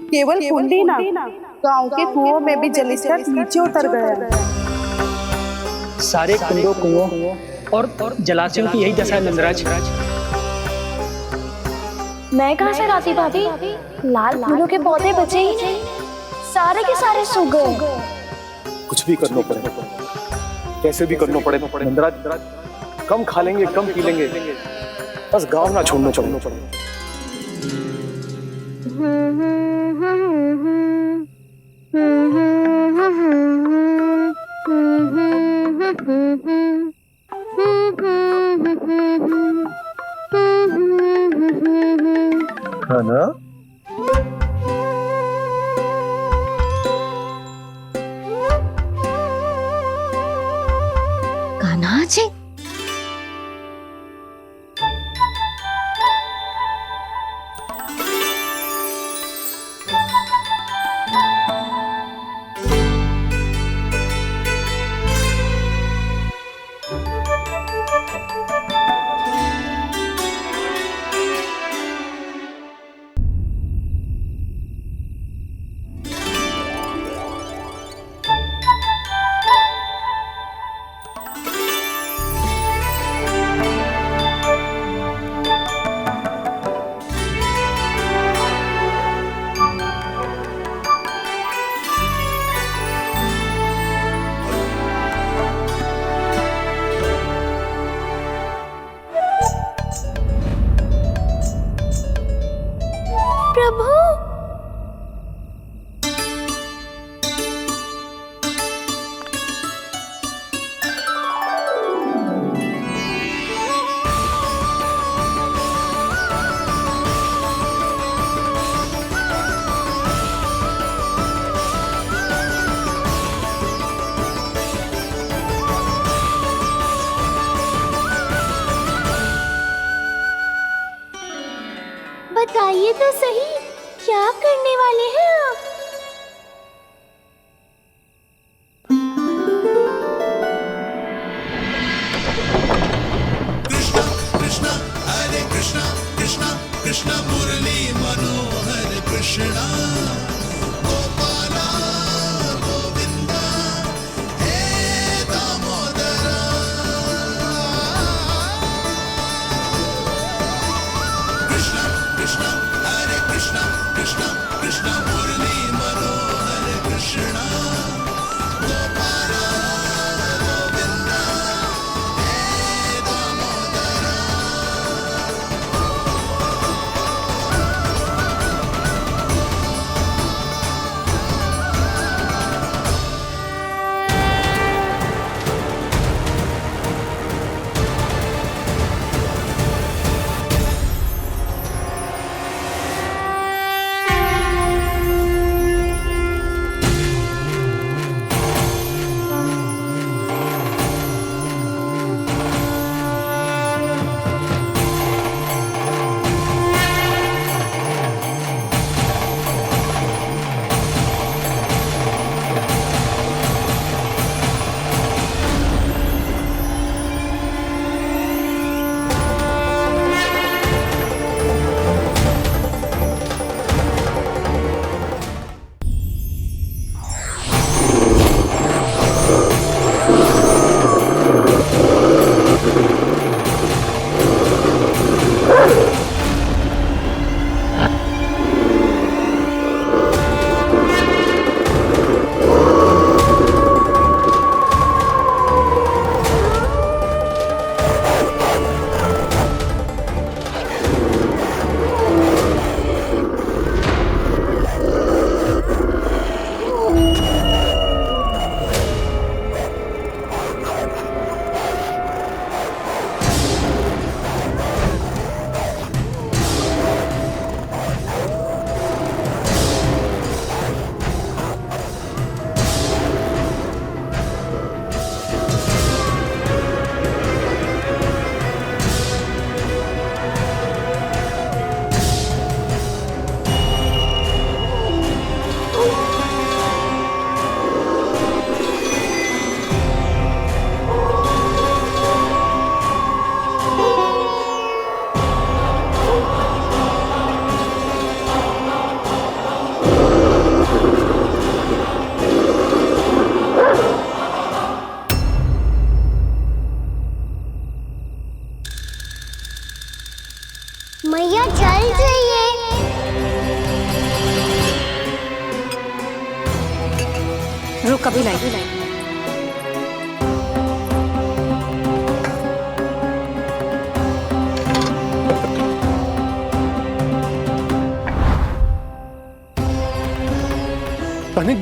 केवल कुंडी ना, गांव के कुओं में भी जलस्तर नीचे उतर गया। सारे कुंडों, कुओं और जलाशयों की यही दशा है नंदराज। मैं कहाँ से लाती भाभी? लाल फूलों के पौधे बचे ही नहीं। सारे के सारे सो गए। कुछ भी करना पड़े, कैसे भी करना पड़े नंदराज, कम खा लेंगे, कम पी लेंगे, बस गांव ना छोड़ना चाहिए। है ना? कान्हा जी, प्रभु, बताइए तो सही, क्या करने वाले हैं आप? कृष्णा हरे कृष्णा कृष्णा कृष्णा मुरली मनोहर कृष्णा गोपाला गोविंदा हे दामोदरा कृष्णा कृष्णा हरे कृष्णा कृष्णा कृष्णा मुरली मनोहर कृष्णा गोपाला गोविंदा हे दामोदरा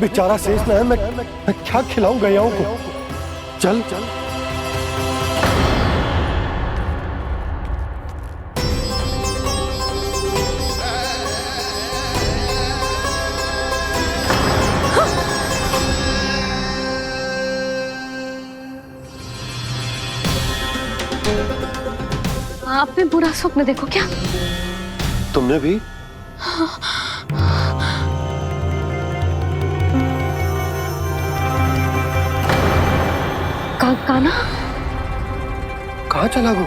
बेचारा शेष ना है, मैं क्या खिलाऊं गैयाओं को? चल चल। आपने बुरा स्वप्न देखो क्या? तुमने भी? कान्हा कहाँ चला वो?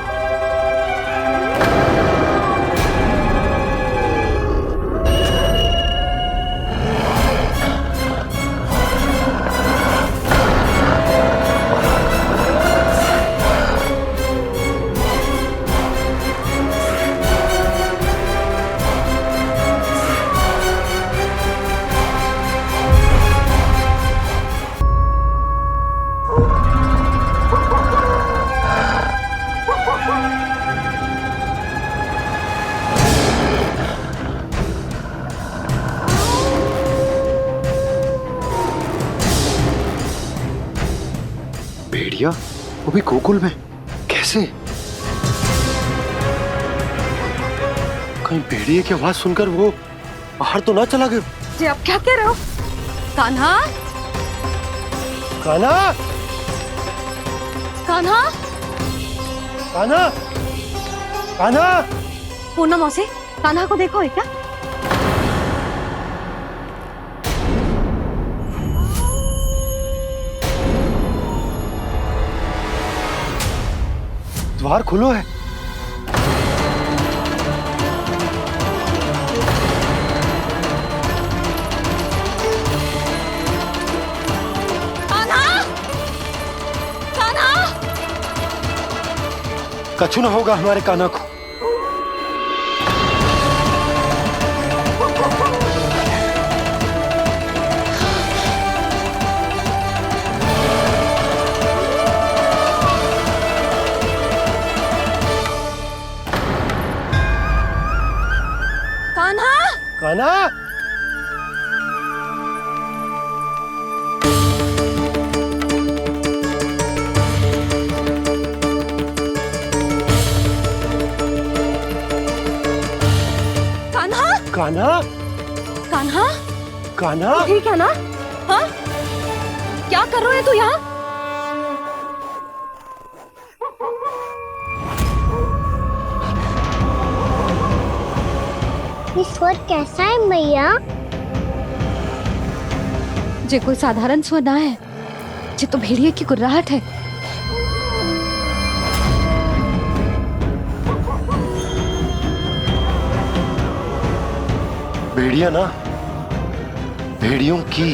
भेड़िया वो भी गोकुल में? कैसे? कहीं भेड़िए की आवाज सुनकर वो बाहर तो ना चला गया? जी आप क्या कह रहे हो? कान्हा, कान्हा, कान्हा, कान्हा, कान्हा। पूनम मौसी, कान्हा को देखो है क्या? द्वार खुलो है। कान्हा, कान्हा। कछु ना होगा हमारे कान्हा को। कान्हा, कान्हा, कान्हा, कान्हा, कान्हा। ठीक है ना? हाँ? क्या कर रहे हो तू यहाँ? ये स्वर कैसा है मैया? जे कोई साधारण स्वर ना है, जे तो भेड़िए की गुर्राहट है। भेड़िया ना, भेड़ियों की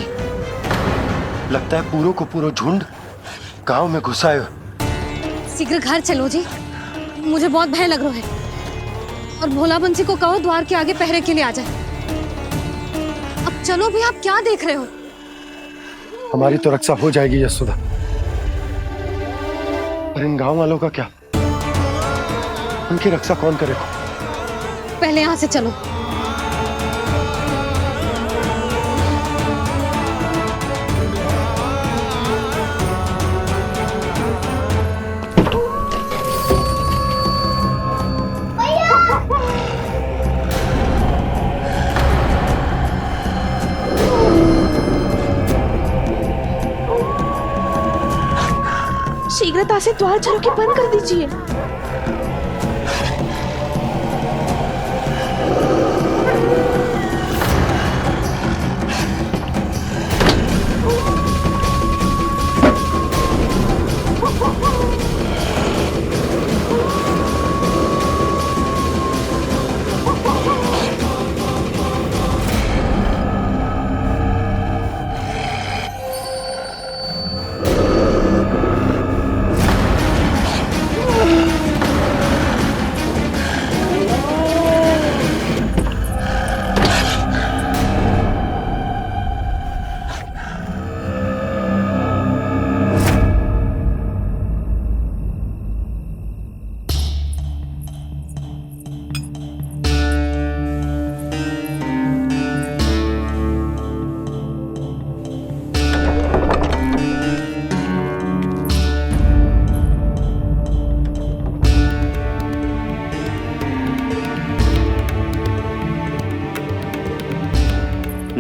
लगता है पूरों को पूरा झुंड गांव में घुसा है। शीघ्र घर चलो जी, मुझे बहुत भय लग रहा है। और भोला बंसी को कहो द्वार के आगे पहरे के लिए आ जाए। अब चलो भी, आप क्या देख रहे हो? हमारी तो रक्षा हो जाएगी यशोदा, पर इन गांव वालों का क्या? उनकी रक्षा कौन करेगा? पहले यहाँ से चलो। शीघ्रता से द्वार चलो के बंद कर दीजिए।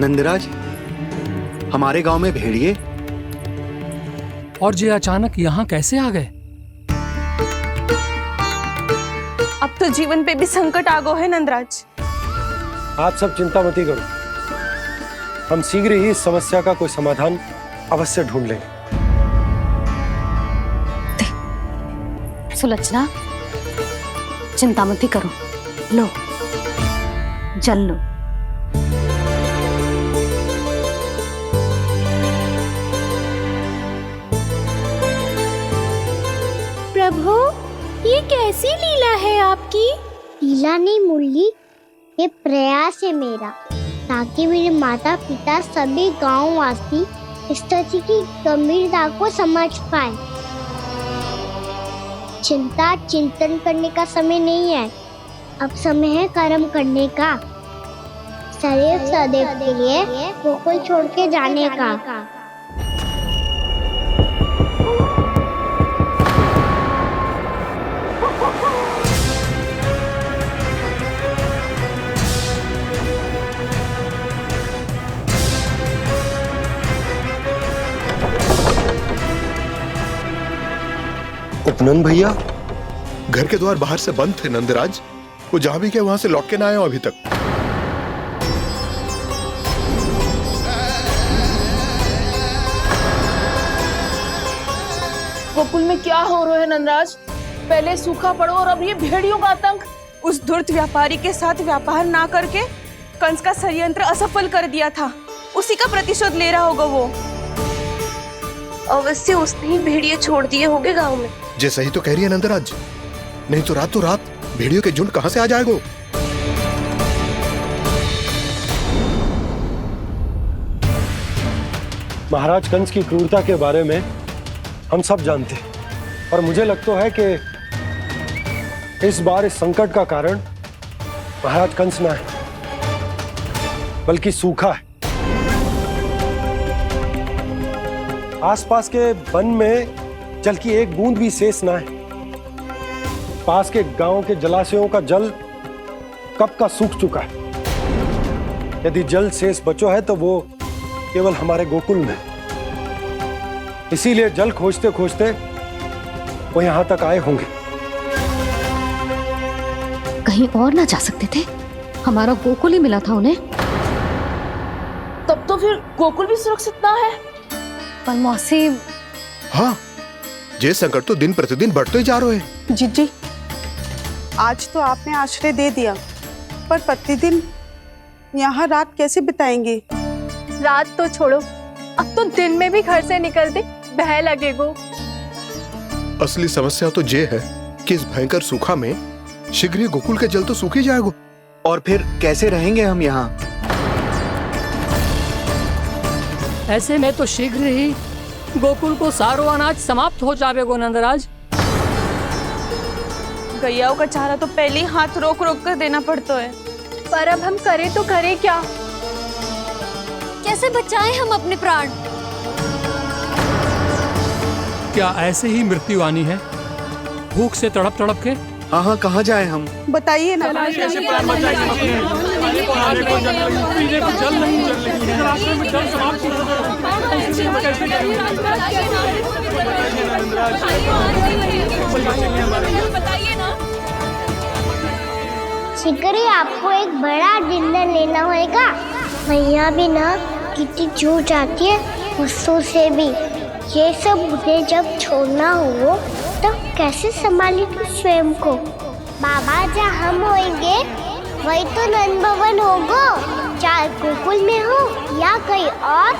नंदराज, हमारे गांव में भेड़िए और ये अचानक यहाँ कैसे आ गए? अब तो जीवन पे भी संकट आ गो है नंदराज। आप सब चिंता मत करो, हम शीघ्र ही इस समस्या का कोई समाधान अवश्य ढूंढ लेंगे। सुलक्षणा, चिंता मत करो, लो जल लो। प्रभु, ये कैसी लीला है आपकी? लीला नहीं मुरली, ये प्रयास है मेरा, ताकि मेरे माता पिता सभी गांव वासी स्थिति की गंभीरता को समझ पाए। चिंता चिंतन करने का समय नहीं है, अब समय है कर्म करने का, सदैव सदैव के लिए गोकुल छोड़ के जाने का। उपनंद भैया, घर के द्वार बाहर से बंद थे नंदराज, वो जहां भी गए वहां से लौट के ना आए हो अभी तक। गोकुल में क्या हो रहा है नंदराज? पहले सूखा पड़ो और अब ये भेड़ियों का आतंक। उस धूर्त व्यापारी के साथ व्यापार ना करके कंस का षड्यंत्र असफल कर दिया था, उसी का प्रतिशोध ले रहा होगा वो। अवश्य उसने ही भेड़िए छोड़ दिए होंगे गांव में। जे सही तो कह रही है नंदराज, नहीं तो रात भेड़ियों के झुंड कहां से आ जाएगो? महाराज कंस की क्रूरता के बारे में हम सब जानते हैं, और मुझे लगता है कि इस बार इस संकट का कारण महाराज कंस ना है, बल्कि सूखा है। आसपास के वन में जल की एक बूंद भी शेष ना है। पास के गांव के जलाशयों का जल कब का सूख चुका है। यदि जल शेष बचो है तो वो केवल हमारे गोकुल में। इसीलिए जल खोजते खोजते वो यहां तक आए होंगे। कहीं और ना जा सकते थे? हमारा गोकुल ही मिला था उन्हें। तब तो फिर गोकुल भी सुरक्षित ना है। पर मौसी, हाँ, ये संकट तो दिन प्रतिदिन बढ़ते ही जा रहे हैं। जीजी, आज तो आपने आश्रय दे दिया, पर प्रतिदिन यहाँ रात कैसे बिताएंगे? रात तो छोड़ो, अब तो दिन में भी घर से निकलते भय लगेगो। असली समस्या तो ये है कि इस भयंकर सूखा में शीघ्र ही गोकुल के जल तो सूख ही जाएगा। और फिर कैसे रहेंगे हम यहाँ? ऐसे में तो शीघ्र ही गोकुल को सारो अनाज समाप्त हो जाएगो नंदराज। गैयाओं का चारा तो पहले ही हाथ रोक रोक कर देना पड़ता है। पर अब हम करें तो करें क्या? कैसे बचाएं हम अपने प्राण? क्या ऐसे ही मृत्यु आनी है, भूख से तड़प तड़प के? हाँ, कहाँ जाए हम? बताइए ना। शीघ्र ही आपको एक बड़ा डिनर लेना होगा। मैया भी ना कितनी चूक जाती है गुस्सों से भी। ये सब उन्हें जब छोड़ना हो तो कैसे संभालेगी स्वयं को? बाबा जहाँ हम होंगे वही तो नंद भवन होगा, चाहे गोकुल में हो या कहीं और।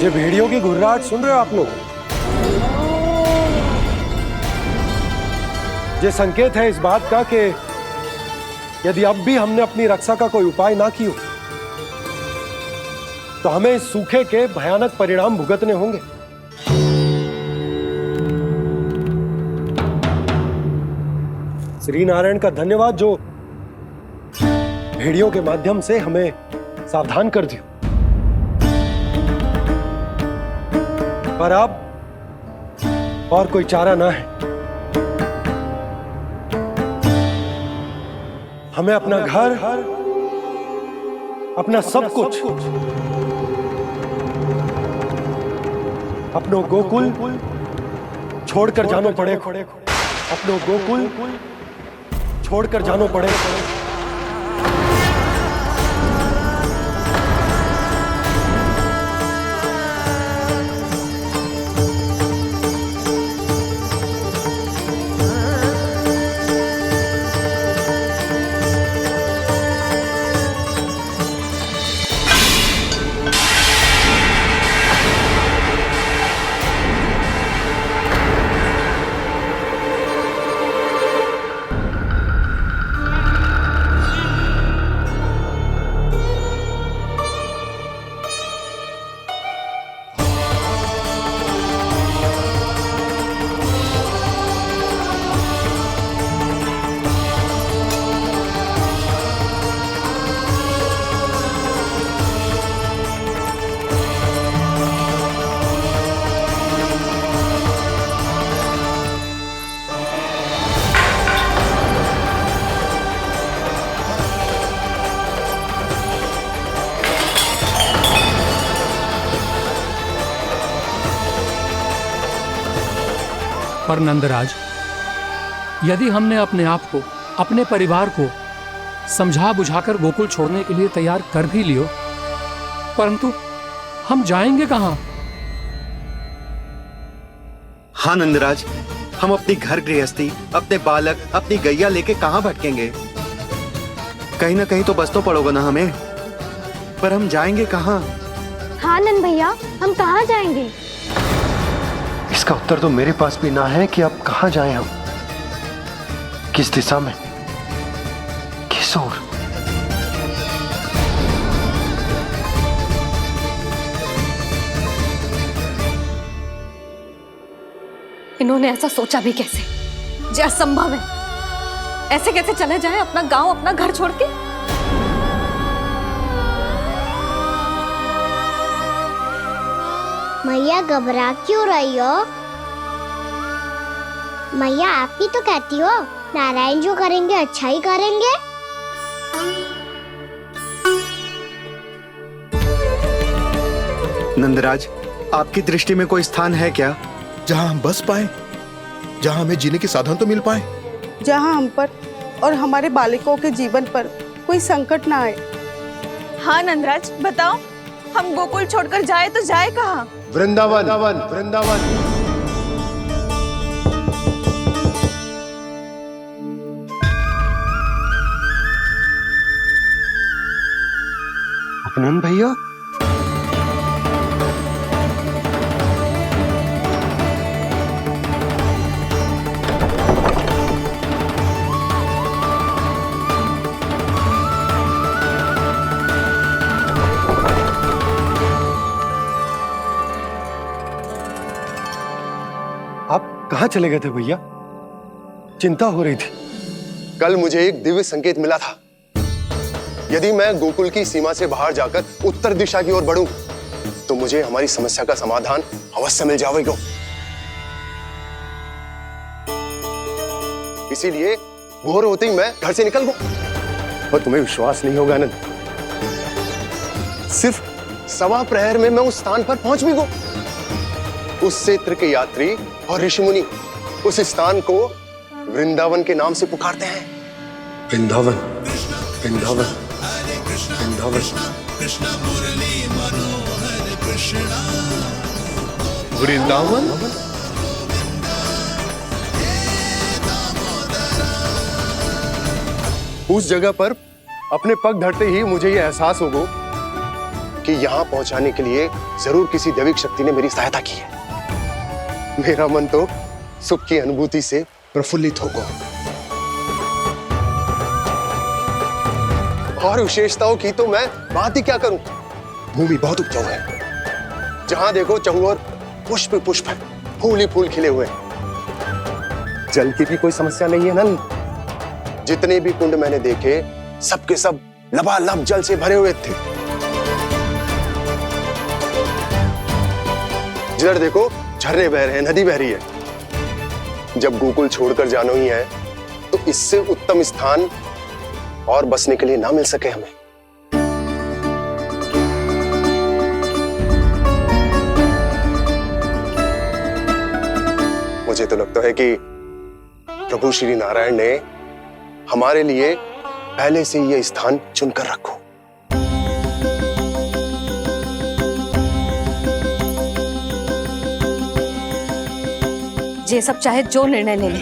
ये भेड़ियों की घुर्राहट सुन रहे हो आप लोग? ये संकेत है इस बात का कि यदि अब भी हमने अपनी रक्षा का कोई उपाय ना किया तो हमें इस सूखे के भयानक परिणाम भुगतने होंगे। श्री नारायण का धन्यवाद जो भेड़ियों के माध्यम से हमें सावधान कर दिया। पर अब और कोई चारा ना है। हमें अपना घर, अपना सब कुछ, अपनों गोकुल छोड़कर जानो पड़े। अपनों गोकुल छोड़कर जानो पड़े। पर नंदराज, यदि हमने अपने आप को, अपने परिवार को समझा बुझाकर गोकुल छोड़ने के लिए तैयार कर भी लियो, परंतु हम जाएंगे कहां? हाँ नंदराज, हम अपनी घर गृहस्थी, अपने बालक, अपनी गैया लेके कहां भटकेंगे? कहीं ना कहीं तो बस तो पड़ोगे ना हमें, पर हम जाएंगे कहां? हाँ नंद भैया, हम कहाँ जाएंगे? इसका उत्तर तो मेरे पास भी ना है कि अब कहां जाएं हम, किस दिशा में, किस ओर। इन्होंने ऐसा सोचा भी कैसे? जो असंभव है। ऐसे कैसे चले जाएं अपना गांव, अपना घर छोड़ के? मैया घबरा क्यों रही हो? मैया आप ही तो कहती हो नारायण जो करेंगे अच्छा ही करेंगे। नंदराज, आपकी दृष्टि में कोई स्थान है क्या जहां हम बस पाए, जहां हमें जीने के साधन तो मिल पाए, जहाँ हम पर और हमारे बालकों के जीवन पर कोई संकट ना आए। हाँ नंदराज, बताओ, हम गोकुल छोड़कर जाए तो जाए कहाँ? वृंदावन। वृंदावन। अपनन भैया, कहां चले गए थे भैया? चिंता हो रही थी। कल मुझे एक दिव्य संकेत मिला था। यदि मैं गोकुल की सीमा से बाहर जाकर उत्तर दिशा की ओर बढ़ूं, तो मुझे हमारी समस्या का समाधान अवश्य मिल जाएगा। इसीलिए भोर होते ही मैं घर से निकल गया। और तुम्हें विश्वास नहीं होगा आनंद, सिर्फ सवा प्रहर में मैं उस स्थान पर पहुंच भी गया। उस क्षेत्र के यात्री और ऋषि मुनि उस स्थान को वृंदावन के नाम से पुकारते हैं। वृंदावन, वृंदावन, वृंदावन। वृंदावन। उस जगह पर अपने पग धरते ही मुझे यह एहसास होगा कि यहां पहुंचाने के लिए जरूर किसी दैविक शक्ति ने मेरी सहायता की है। मेरा मन तो सुख की अनुभूति से प्रफुल्लित होगा। और विशेषताओं की तो मैं बात ही क्या करूं। भूमि बहुत उपजाऊ है, जहां देखो चहुओर पुष्प पुष्प है, फूल ही फूल खिले हुए हैं। जल की भी कोई समस्या नहीं है नंद। जितने भी कुंड मैंने देखे, सबके सब लबालब जल से भरे हुए थे। जिधर देखो झरने बह रहे हैं, नदी बह रही है। जब गोकुल छोड़कर जाना ही है तो इससे उत्तम स्थान और बसने के लिए ना मिल सके हमें। मुझे तो लगता है कि प्रभु श्री नारायण ने हमारे लिए पहले से यह स्थान चुनकर रखो। ये सब चाहे जो निर्णय ले ले,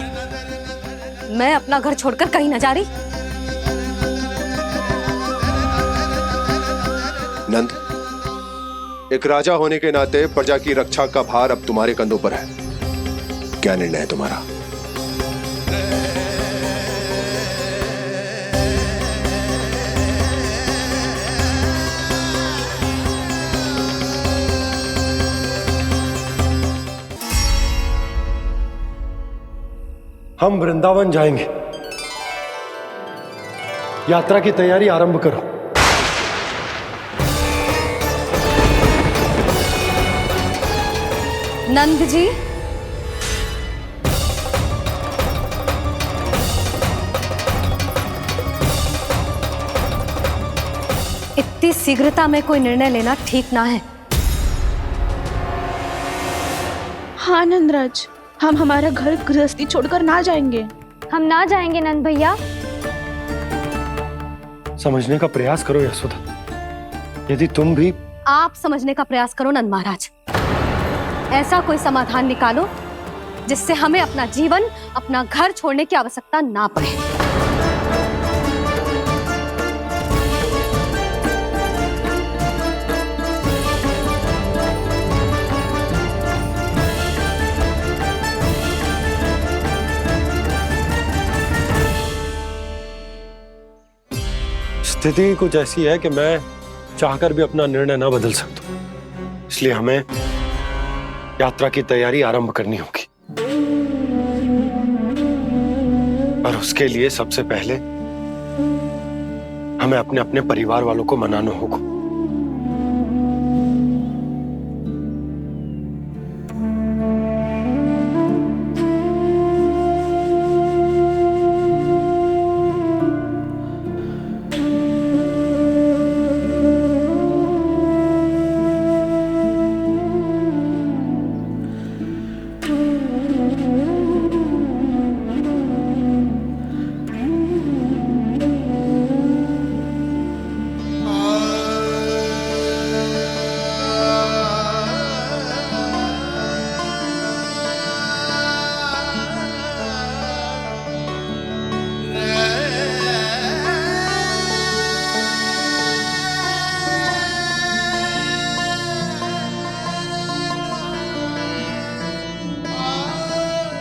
मैं अपना घर छोड़कर कहीं न जा रही। नंद, एक राजा होने के नाते प्रजा की रक्षा का भार अब तुम्हारे कंधों पर है। क्या निर्णय है तुम्हारा? हम वृंदावन जाएंगे। यात्रा की तैयारी आरंभ करो। नंद जी, इतनी शीघ्रता में कोई निर्णय लेना ठीक ना है। हाँ नंदराज, हम हमारा घर गृहस्थी छोड़कर ना जाएंगे। हम ना जाएंगे नंद भैया। समझने का प्रयास करो यशोदा। यदि तुम भी आप समझने का प्रयास करो नंद महाराज। ऐसा कोई समाधान निकालो जिससे हमें अपना जीवन, अपना घर छोड़ने की आवश्यकता ना पड़े। स्थिति कुछ ऐसी है कि मैं चाहकर भी अपना निर्णय ना बदल सकता, इसलिए हमें यात्रा की तैयारी आरंभ करनी होगी। और उसके लिए सबसे पहले हमें अपने अपने परिवार वालों को मनाना होगा।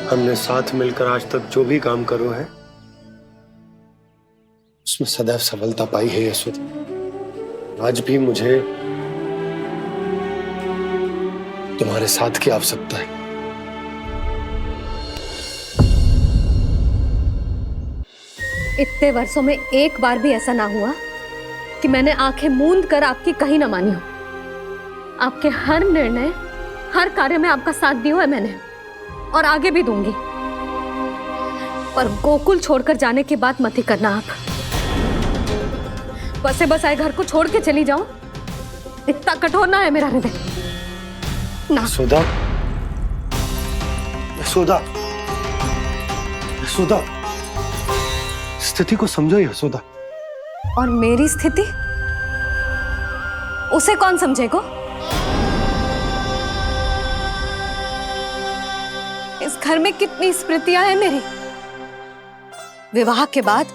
हमने साथ मिलकर आज तक जो भी काम करो है उसमें सदैव सफलता पाई है यशोदा। आज भी मुझे तुम्हारे साथ की आवश्यकता है। इतने वर्षों में एक बार भी ऐसा ना हुआ कि मैंने आंखें मूंद कर आपकी कहीं ना मानी हो। आपके हर निर्णय, हर कार्य में आपका साथ दिया है मैंने, और आगे भी दूंगी। पर गोकुल छोड़कर जाने की बात मत ही करना आप। बसे बसाए घर को छोड़ के चली जाओ, इतना कठोर ना है मेरा हृदय ना। यशोदा, यशोदा, यशोदा, स्थिति को समझो यशोदा। और मेरी स्थिति उसे कौन समझेगा? इस घर में कितनी स्मृतियां हैं मेरी। विवाह के बाद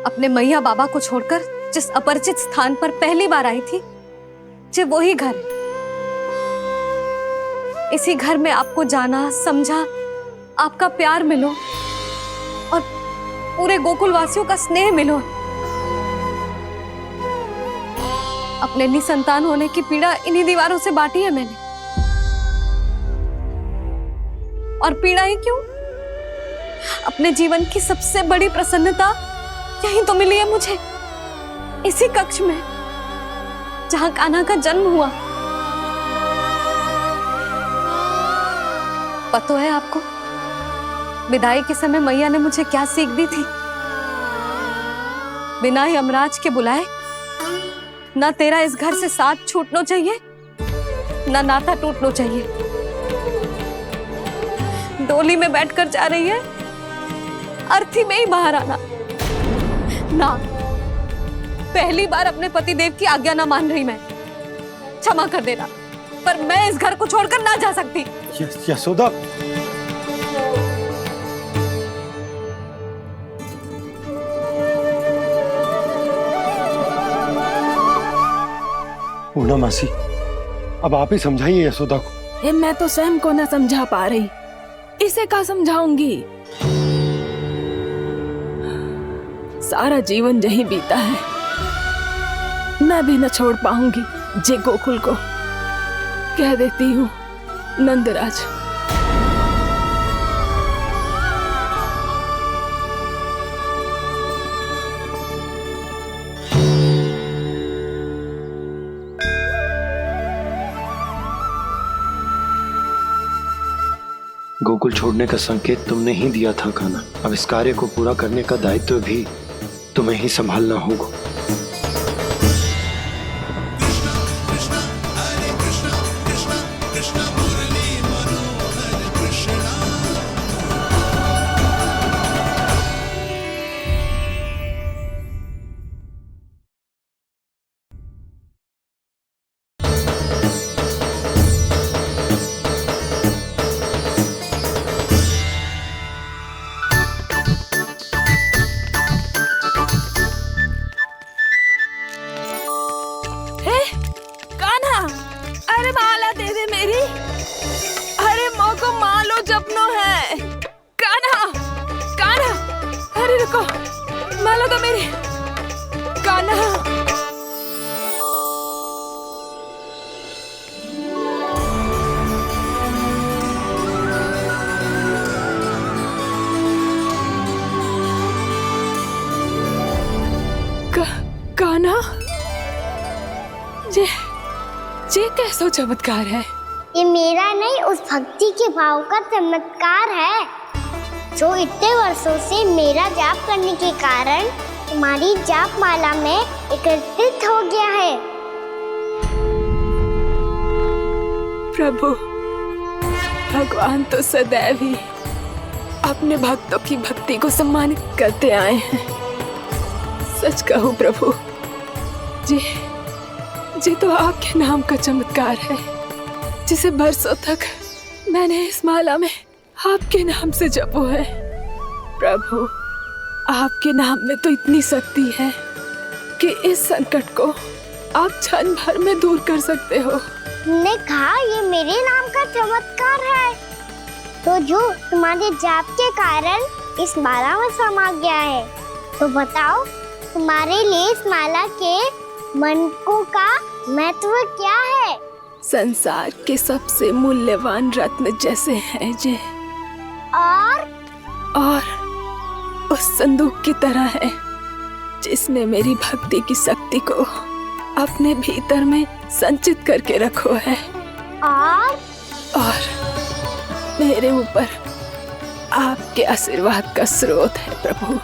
अपने मैया बाबा को छोड़कर जिस अपरिचित स्थान पर पहली बार आई थी, जो वही घर। इसी घर में आपको जाना, समझा, आपका प्यार मिलो और पूरे गोकुल वासियों का स्नेह मिलो। अपने निसंतान होने की पीड़ा इन्हीं दीवारों से बांटी है मैंने। और पीड़ा ही क्यों? अपने जीवन की सबसे बड़ी प्रसन्नता यही तो मिली है मुझे, इसी कक्ष में जहां कान्हा का जन्म हुआ। पता है आपको विदाई के समय मैया ने मुझे क्या सीख दी थी? बिना यमराज के बुलाए ना तेरा इस घर से साथ छूटना चाहिए, ना नाता टूटना चाहिए। डोली में बैठकर जा रही है, अर्थी में ही बाहर आना ना। पहली बार अपने पति देव की आज्ञा ना मान रही मैं, क्षमा कर देना, पर मैं इस घर को छोड़कर ना जा सकती। यशोदा, पूना मासी, अब आप ही समझाइए यशोदा को। ये मैं तो स्वयं को न समझा पा रही, इसे क्या समझाऊंगी? सारा जीवन यही बीता है, मैं भी न छोड़ पाऊंगी। जे गोकुल को कह देती हूँ नंदराज। गोकुल छोड़ने का संकेत तुमने ही दिया था कान्हा। अब इस कार्य को पूरा करने का दायित्व भी तुम्हें ही संभालना होगा। ये कैसा चमत्कार है? ये मेरा नहीं, उस भक्ति के भाव का चमत्कार है जो इतने वर्षों से मेरा जाप करने के कारण तुम्हारी जाप माला में एकत्रित हो गया है। प्रभु, भगवान तो सदैव ही अपने भक्तों की भक्ति को सम्मानित करते आए हैं। सच कहूँ प्रभु, जी तो आपके नाम का चमत्कार है, जिसे बरसों तक मैंने इस माला में आपके नाम से जपो है। प्रभु, आपके नाम में तो इतनी शक्ति है कि इस संकट को आप क्षण भर में दूर कर सकते हो। तुमने कहा ये मेरे नाम का चमत्कार है, तो जो तुम्हारे जाप के कारण इस माला में समा गया है, तो बताओ तुम्हारे लिए इस माला के मनकों का महत्व क्या है? संसार के सबसे मूल्यवान रत्न जैसे हैं जे, और उस संदूक की तरह है जिसने मेरी भक्ति की शक्ति को अपने भीतर में संचित करके रखो है, और मेरे ऊपर आपके आशीर्वाद का स्रोत है प्रभु।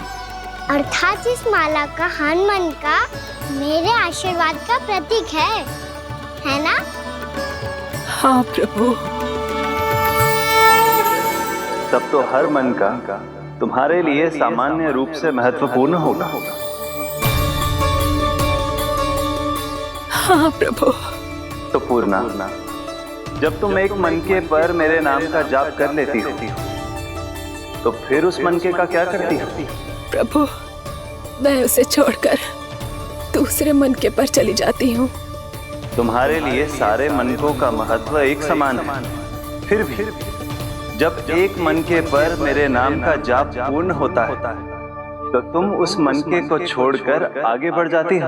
अर्थात इस माला का हनुमान का मेरे आशीर्वाद का प्रतीक है ना? हाँ प्रभु। तब तो हर मन का तुम्हारे लिए सामान्य रूप से महत्वपूर्ण होगा। हाँ प्रभु। तो पूर्णा, जब तुम एक मनके पर मेरे नाम का जाप कर लेती हो, तो फिर उस मनके का क्या करती हो? प्रभु, मैं उसे छोड़कर दूसरे मनके पर चली जाती हूँ। तुम्हारे लिए सारे मनकों का महत्व एक समान है, फिर भी जब एक मनके पर मेरे नाम का जाप पूर्ण होता है, तो तुम उस मनके को छोड़कर आगे बढ़ जाती हो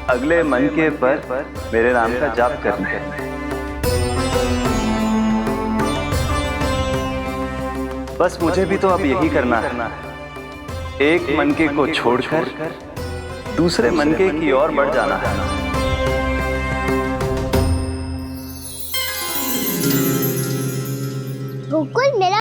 अगले मनके पर मेरे नाम का जाप करने। बस मुझे भी तो अब यही करना है, एक मनके को छोड़कर दूसरे मनके की ओर बढ़ जाना है। गोकुल मेरा